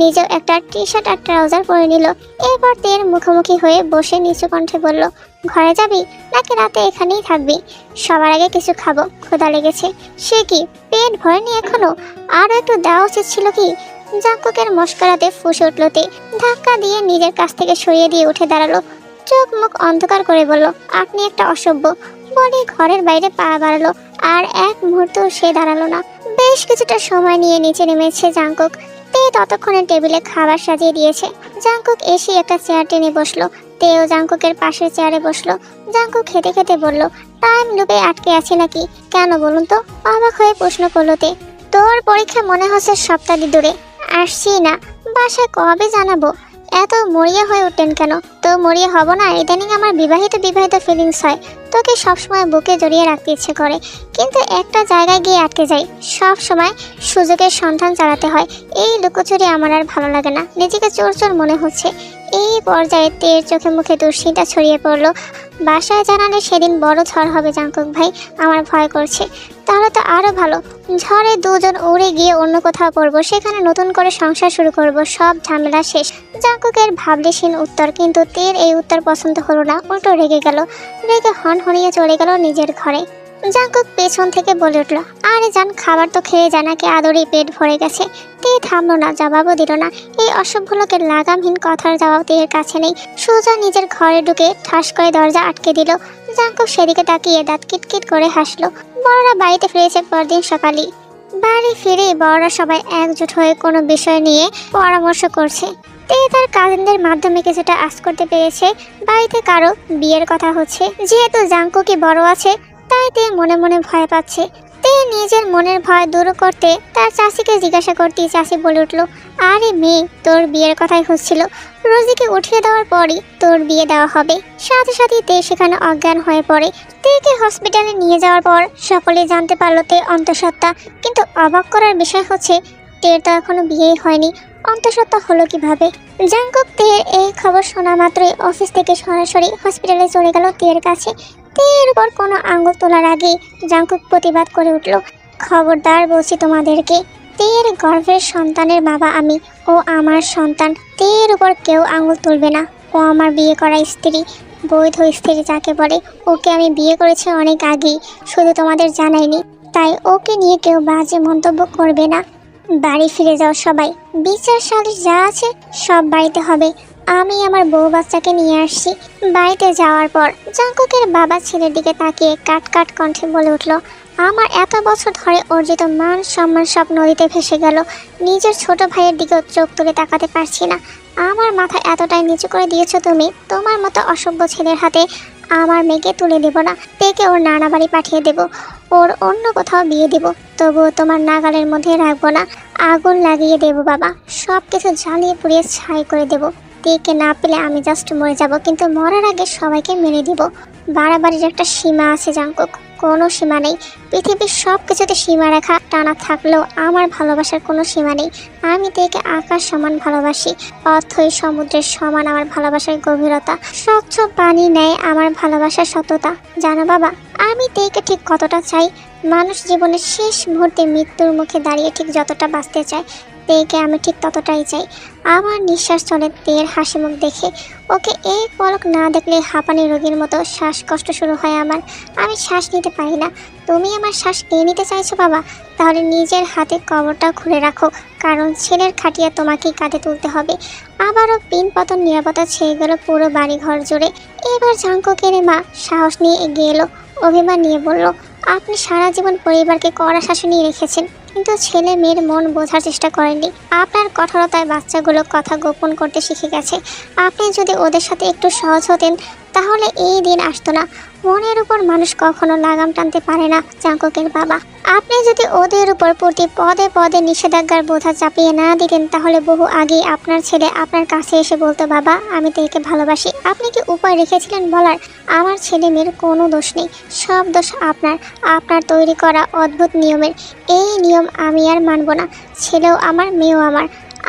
S1: নিজেও একটা টি শার্ট আর ট্রাউজার পরে নিল। এরপর তের মুখোমুখি হয়ে বসে নিচু কণ্ঠে বলল, ঘরে যাবি নাকি রাতে এখানেই থাকবি? সবার আগে কিছু খাবো, ক্ষুধা লেগেছে। সে কি, পেট ভরেনি এখনো? আরও একটু দেওয়া উচিত ছিল কি? জাঙ্কুকের মস্করাতে ফুঁসে উঠল তে। ধাক্কা দিয়ে নিজের কাছ থেকে সরিয়ে দিয়ে উঠে দাঁড়ালো। চোখ মুখ অন্ধকার করে বলল, আপনি একটা অসভ্য, বলে ঘরের বাইরে পা বাড়ালো। আর এক মুহূর্ত সে দাঁড়ালো না। বেশ কিছুটা সময় নিয়ে নিচে নেমেছে জাঙ্কুক। তে ততক্ষণে টেবিলে খাবার সাজিয়ে দিয়েছে। জাঙ্কুক এসে একটা চেয়ার টেনে বসলো। তেও জাঙ্কুকের পাশের চেয়ারে বসলো। জাঙ্কুক খেতে খেতে বলল, টাইম লুপে আটকে আছি নাকি? কেন বলুন তো? অবাক হয়ে প্রশ্ন করলো তে। তোর পরীক্ষা মনে হচ্ছে সপ্তাহ দূরে। আসছি না, বাসায় কবে জানাবো? এত মরিয়া হয়ে উঠতেন কেন? তো মরিয়া হব না, ইদানিং আমার বিবাহিত ফিলিংস হয়। তোকে সবসময় বুকে জড়িয়ে রাখতে ইচ্ছে করে, কিন্তু একটা জায়গায় গিয়ে আটকে যাই। সব সময় সুযোগের সন্ধান চালাতে হয়। এই লুকোচুরি আমার আর ভালো লাগে না, নিজেকে চোর চোর মনে হচ্ছে। এই পর্যায়ে তের চোখে মুখে দুশ্চিন্তা ছড়িয়ে পড়লো। বাসায় জানালে সেদিন বড় ঝড় হবে জাঙ্কুক ভাই, আমার ভয় করছে। তাহলে তো আরও ভালো, ঝড়ে দুজন উড়ে গিয়ে অন্য কোথাও পড়বো, সেখানে নতুন করে সংসার শুরু করব, সব ঝামেলা শেষ। জাঙ্কুকের ভাবলেশীন উত্তর, কিন্তু তের এই উত্তর পছন্দ হলো না। উল্টো রেগে গেল, রেগে হনহনিয়ে চলে গেল নিজের ঘরে। জাঙ্কুক পেছন থেকে বলে উঠল, আরে জান, খাবার তো খেয়ে জানাকে আদরেই পেট ভরে গেছে। তে থামলো না, জবাবও দিল না। এই অসভ্য লোকের লাগামহীন কথার জবাব তের কাছে নেই। সোজা নিজের ঘরে ঢুকে ঠাস করে দরজা আটকে দিল। জাঙ্কুক সেদিকে তাকিয়ে দাঁত কিটকিট করে হাসলো। বড়রা বাড়িতে ফিরেছে পরদিন সকালেই। বাড়ি ফিরে বড়রা সবাই একজোট হয়ে কোনো বিষয় নিয়ে পরামর্শ করছে। তে তার কাজিনদের মাধ্যমে কিছুটা আশ করতে পেরেছে বাড়িতে কারো বিয়ের কথা হচ্ছে। যেহেতু জাঙ্কুকই বড় আছে, তাই তে মনে মনে ভয় পাচ্ছে। তে নিজের মনের ভয় দূর করতে তার চাষিকে জিজ্ঞাসা করতেই চাষি বলে উঠল, আরে মেয়ে, তোর বিয়ের কথাই হচ্ছিল। রোজিকে উঠিয়ে দেওয়ার পরই তোর বিয়ে দেওয়া হবে। সাথে সাথে তে সেখানে অজ্ঞান হয়ে পড়ে। তেকে হসপিটালে নিয়ে যাওয়ার পর সকলে জানতে পারলো তে অন্তঃসত্ত্বা। কিন্তু অবাক করার বিষয় হচ্ছে, তের তো এখনো বিয়েই হয়নি, অন্তঃসত্ত্বা হলো কিভাবে? জাঙ্কুক তের এই খবর শোনা মাত্রই অফিস থেকে সরাসরি হসপিটালে চলে গেল তের কাছে। তের উপর কোনো আঙুল তোলার আগে জাঙ্কুক প্রতিবাদ করে উঠল, খবরদার বলছি তোমাদেরকে, তের গর্ভের সন্তানের বাবা আমি, ও আমার সন্তান। তের উপর কেউ আঙুল তুলবে না। ও আমার বিয়ে করা স্ত্রী, বৈধ স্ত্রী যাকে বলে। ওকে আমি বিয়ে করেছি অনেক আগেই, শুধু তোমাদের জানাইনি। তাই ওকে নিয়ে কেউ বাজে মন্তব্য করবে না। বাড়ি ফিরে যাও সবাই, বিচার সালিশ যা আছে সব বাড়িতে হবে। আমি আমার বউ বাচ্চাকে নিয়ে আসছি। বাড়িতে যাওয়ার পর জাঙ্কুকের বাবা ছেলের দিকে তাকিয়ে কাট কাট কণ্ঠে বলে উঠল, আমার এত বছর ধরে অর্জিত মান সম্মান সব নদীতে ভেসে গেল। নিজের ছোট ভাইয়ের দিকেও চোখ তুলে তাকাতে পারছি না। আমার মাথা এতটাই নিচু করে দিয়েছো তুমি। তোমার মতো অসভ্য ছেলের হাতে আমার মেয়েকে তুলে দেব না। তেকে ওর নানা বাড়ি পাঠিয়ে দেব, ওর অন্য কোথাও বিয়ে দেব, তবুও তোমার নাগালের মধ্যে রাখবো না। আগুন লাগিয়ে দেব বাবা, সব কিছু জ্বালিয়ে পুড়িয়ে ছাই করে দেব। তেকে না পেলে আমি জাস্ট মরে যাব, কিন্তু মরার আগে সবাইকে মেরে দিব। বাড়াবাড়ির একটা সীমা আছে জাঙ্কুক, কোনো সীমা নেই। পৃথিবীর সব কিছুতে সীমারেখা টানা থাকলেও আমার ভালোবাসার কোনো সীমা নেই। আমি তেকে আকাশ সমান ভালোবাসি, অথই সমুদ্রের সমান আমার ভালোবাসার গভীরতা, স্বচ্ছ পানি নেয় আমার ভালোবাসার সততা। জানো বাবা, আমি তেকে ঠিক কতটা চাই। মানুষ জীবনের শেষ মুহূর্তে মৃত্যুর মুখে দাঁড়িয়ে ঠিক যতটা বাঁচতে চায়, তেকে আমি ঠিক ততটাই চাই। আমার নিঃশ্বাস চলে তের হাসি মুখ দেখে। ওকে এক পলক না দেখলে হাঁপানি রোগীর মতো শ্বাসকষ্ট শুরু হয় আমার। আমি শ্বাস নিতে পারি না। তুমি আমার শ্বাস নিয়ে নিতে চাইছো বাবা? তাহলে নিজের হাতে কবরটা খুলে রাখো, কারণ ছেলের খাটিয়া তোমাকেই কাঁধে তুলতে হবে। আবারও পিন পতন নিরাপত্তা ছেয়ে গেল পুরো বাড়ি ঘর জুড়ে। এবার জাঙ্কুকের মা সাহস নিয়ে এগিয়ে এলো, অভিমান নিয়ে বলল, আপনি সারা জীবন পরিবারকে কড়া শাসনই রেখেছেন, কিন্তু ছেলে মেয়ের মন বোঝার চেষ্টা করেননি। আপনার কঠোরতায় বাচ্চাগুলো কথা গোপন করতে শিখে গেছে। আপনি যদি ওদের সাথে একটু সহজ হতেন, তাহলে এই দিন আসতো না। মনের উপর মানুষ কখনো লাগাম টানতে পারে না জাঙ্কুকের বাবা। আপনি যদি ওদের উপর প্রতি পদে পদে নিষেধাজ্ঞার বোঝা চাপিয়ে না দিতেন, তাহলে বহু আগেই আপনার ছেলে আপনার কাছে এসে বলতো, বাবা আমি তেকে ভালোবাসি। আপনি কি উপায় রেখেছিলেন বলার? আমার ছেলে মেয়ের কোনো দোষ নেই, সব দোষ আপনার তৈরি করা অদ্ভুত নিয়মের। এই নিয়ম আমি আর মানব না। ছেলেও আমার, মেয়েও আমার।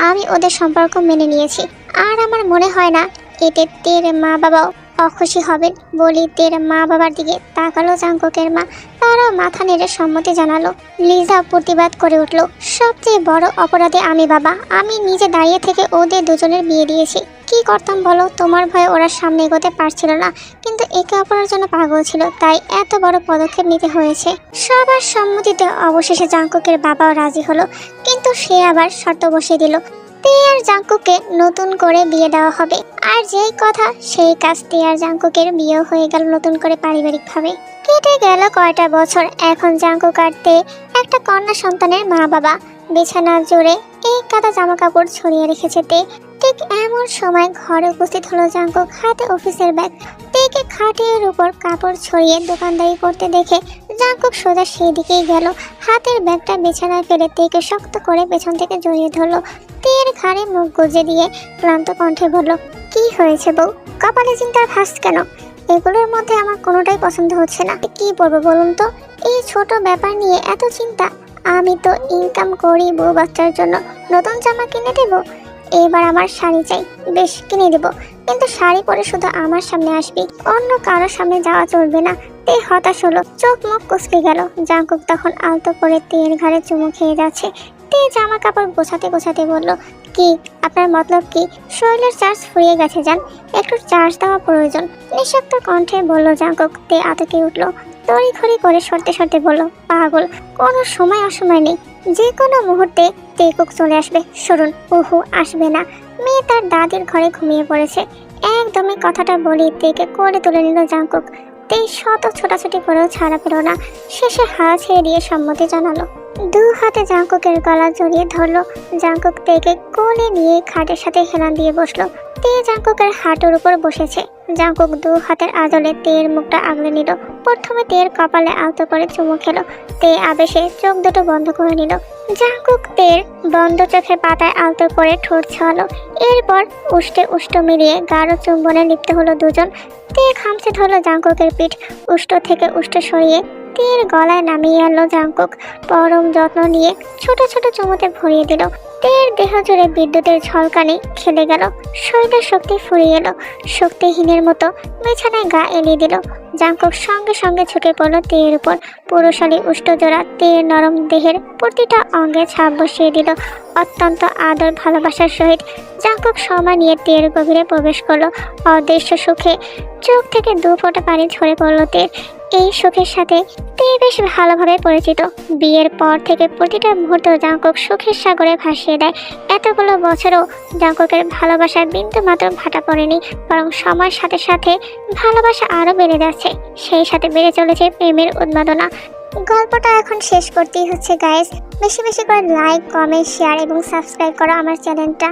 S1: আমি ওদের সম্পর্ক মেনে নিয়েছি, আর আমার মনে হয় না এতে তের মা বাবাও অখুশি হবেন। বলি তের মা বাবার দিকে তাকালো জাঙ্কুকের মা, তারাও মাথা নেড়ে সম্মতি জানালো। লিজা প্রতিবাদ করে উঠল, সবচেয়ে বড় অপরাধী আমি বাবা। আমি নিজে দাঁড়িয়ে থেকে ওদের দুজনের বিয়ে দিয়েছি। কি করতাম বলো? তোমার ভয়ে ওরা সামনে এগোতে পারছিল না, কিন্তু একে অপরের জন্য পাগল ছিল, তাই এত বড় পদক্ষেপ নিতে হয়েছে। সবার সম্মতিতে অবশেষে জাঙ্কুকের বাবাও রাজি হলো, কিন্তু সে আবার শর্ত বসিয়ে দিল, তে আর জাঙ্কুকে নতুন করে বিয়ে দেওয়া হবে। আর যেই কথা সেই কাজ, তে আর জাঙ্কুকের বিয়ে হয়ে গেল নতুন করে পারিবারিকভাবে। কেটে গেল কয়টা বছর। এখন জাঙ্কুক আর তে একটা কন্যা সন্তানের মা বাবা। বিছানা জুড়ে এক কাঁথা জামা কাপড় ছড়িয়ে রেখেছে তে। ঠিক এমন সময় ঘরে উপস্থিত হলো জাঙ্কুক, হাতে অফিসের ব্যাগ। তেকে খাটের উপর কাপড় ছড়িয়ে দোকানদারি করতে দেখে জাঙ্কুক সোজা সেই দিকেই গেল। হাতের ব্যাগটা বিছানায় ফেলে তেকে শক্ত করে পেছন থেকে জড়িয়ে ধরলো। তের ঘাড়ে মুখ গুজে দিয়ে ক্লান্ত কণ্ঠে বলল, কি হয়েছে বউ? কপালে চিন্তার ভাস কেন? এগুলোর মধ্যে আমার কোনোটাই পছন্দ হচ্ছে না। কি পরবো বলুন তো? এই ছোট ব্যাপার নিয়ে এত চিন্তা? আমি তো ইনকাম করি বউ বাচ্চার জন্য, নতুন জামা কিনে দেব। এবার আমার শাড়ি চাই, বেশ কিনে দেব, কিন্তু শাড়ি পরে শুধু আমার সামনে আসবি, অন্য কারোর সামনে যাওয়া চলবে না। তে হতাশ হলো, চোখ মুখ কুঁচকে গেল। জাঙ্কুক তখন আলতো করে তের ঘাড়ে চুমু খেয়ে যাচ্ছে। তে জামা কাপড় গোছাতে গোছাতে বলল, কি আপনার মতলব কি? শরীরের চার্জ ফুরিয়ে গেছে যান, একটু চার্জ দেওয়া প্রয়োজন। নিঃশব্দ কণ্ঠে বলল জাঙ্কুক। তে আতকে উঠল, তড়িঘড়ি করে সরতে সরতে বলল, পাগল, কোনো সময় অসময় নেই, যে কোনো মুহূর্তে তেকুক চলে আসবে। সরুন। ওহো, আসবে না, মেয়ে তার দাদির ঘরে ঘুমিয়ে পড়েছে। একদমই কথাটা বলি তেকে কোলে তুলে নিল জাঙ্কুক। তে শত ছোটাছুটি করেও ছাড়া পেল না, শেষে হাল ছেড়ে দিয়ে সম্মতি জানালো। দু হাতে জাঙ্কুকের গলা জড়িয়ে ধরলো। জাঙ্কুক তেকে কোলে নিয়ে খাটের সাথে হেলান দিয়ে বসলো। তে জাঙ্কুকের হাঁটুর উপর বসেছে। জাঙ্কুক দু হাতের আদলে তের মুখটা আগলে নিল। প্রথমে তের কপালে আলতো করে চুমু খেলো। তে আবেশে চোখ দুটো বন্ধ করে নিল। জাঙ্কুক তের বন্ধ চোখের পাতায় আলতো করে ঠোঁট ছোঁয়ালো। এরপর উষ্টে উষ্ট মিলিয়ে গাঢ় চুম্বনে লিপ্ত হলো দুজন। তে খামচে ধরলো জাঙ্কুকের পিঠ, উষ্ট থেকে উষ্ট সরিয়ে তের গলায় নামিয়ে আনলো জাঙ্কুক। পরম যত্ন নিয়ে ছোট ছোট চুমুতে ভরিয়ে দিল। তের দেহ জুড়ে বিদ্যুতের ঝলকানি খেলে গেল, শরীরের শক্তি ফুরিয়ে এলো। শক্তিহীনের মতো বিছানায় গা এলিয়ে দিল। জাঙ্কুক সঙ্গে সঙ্গে ছুটে পড়ল তের উপর। পুরুষালী উষ্টজোড়া তের নরম দেহের প্রতিটা অঙ্গে ছাপ বসিয়ে দিল। অত্যন্ত আদর ভালোবাসার সহিত জাঙ্কুক সময় নিয়ে তের গভীরে প্রবেশ করলো। অদৃশ্য সুখে চোখ থেকে দু ফোঁটা পানি ঝরে পড়ল তের। এই সুখের সাথে তে বেশ ভালোভাবে পরিচিত। বিয়ের পর থেকে প্রতিটা মুহূর্ত জাঙ্কুক সুখের সাগরে ভাসিয়ে দেয়। এতগুলো বছরও জাঙ্কুকের ভালোবাসার বিন্দু মাত্র ভাটা পড়েনি, বরং সময়ের সাথে সাথে ভালোবাসা আরও বেড়ে যাচ্ছে। সেই সাথে বেড়ে চলেছে প্রেমের উন্মাদনা। গল্পটা এখন শেষ করতেই হচ্ছে গাইস। বেশি বেশি করে লাইক, কমেন্ট, শেয়ার এবং সাবস্ক্রাইব করো আমার চ্যানেলটা।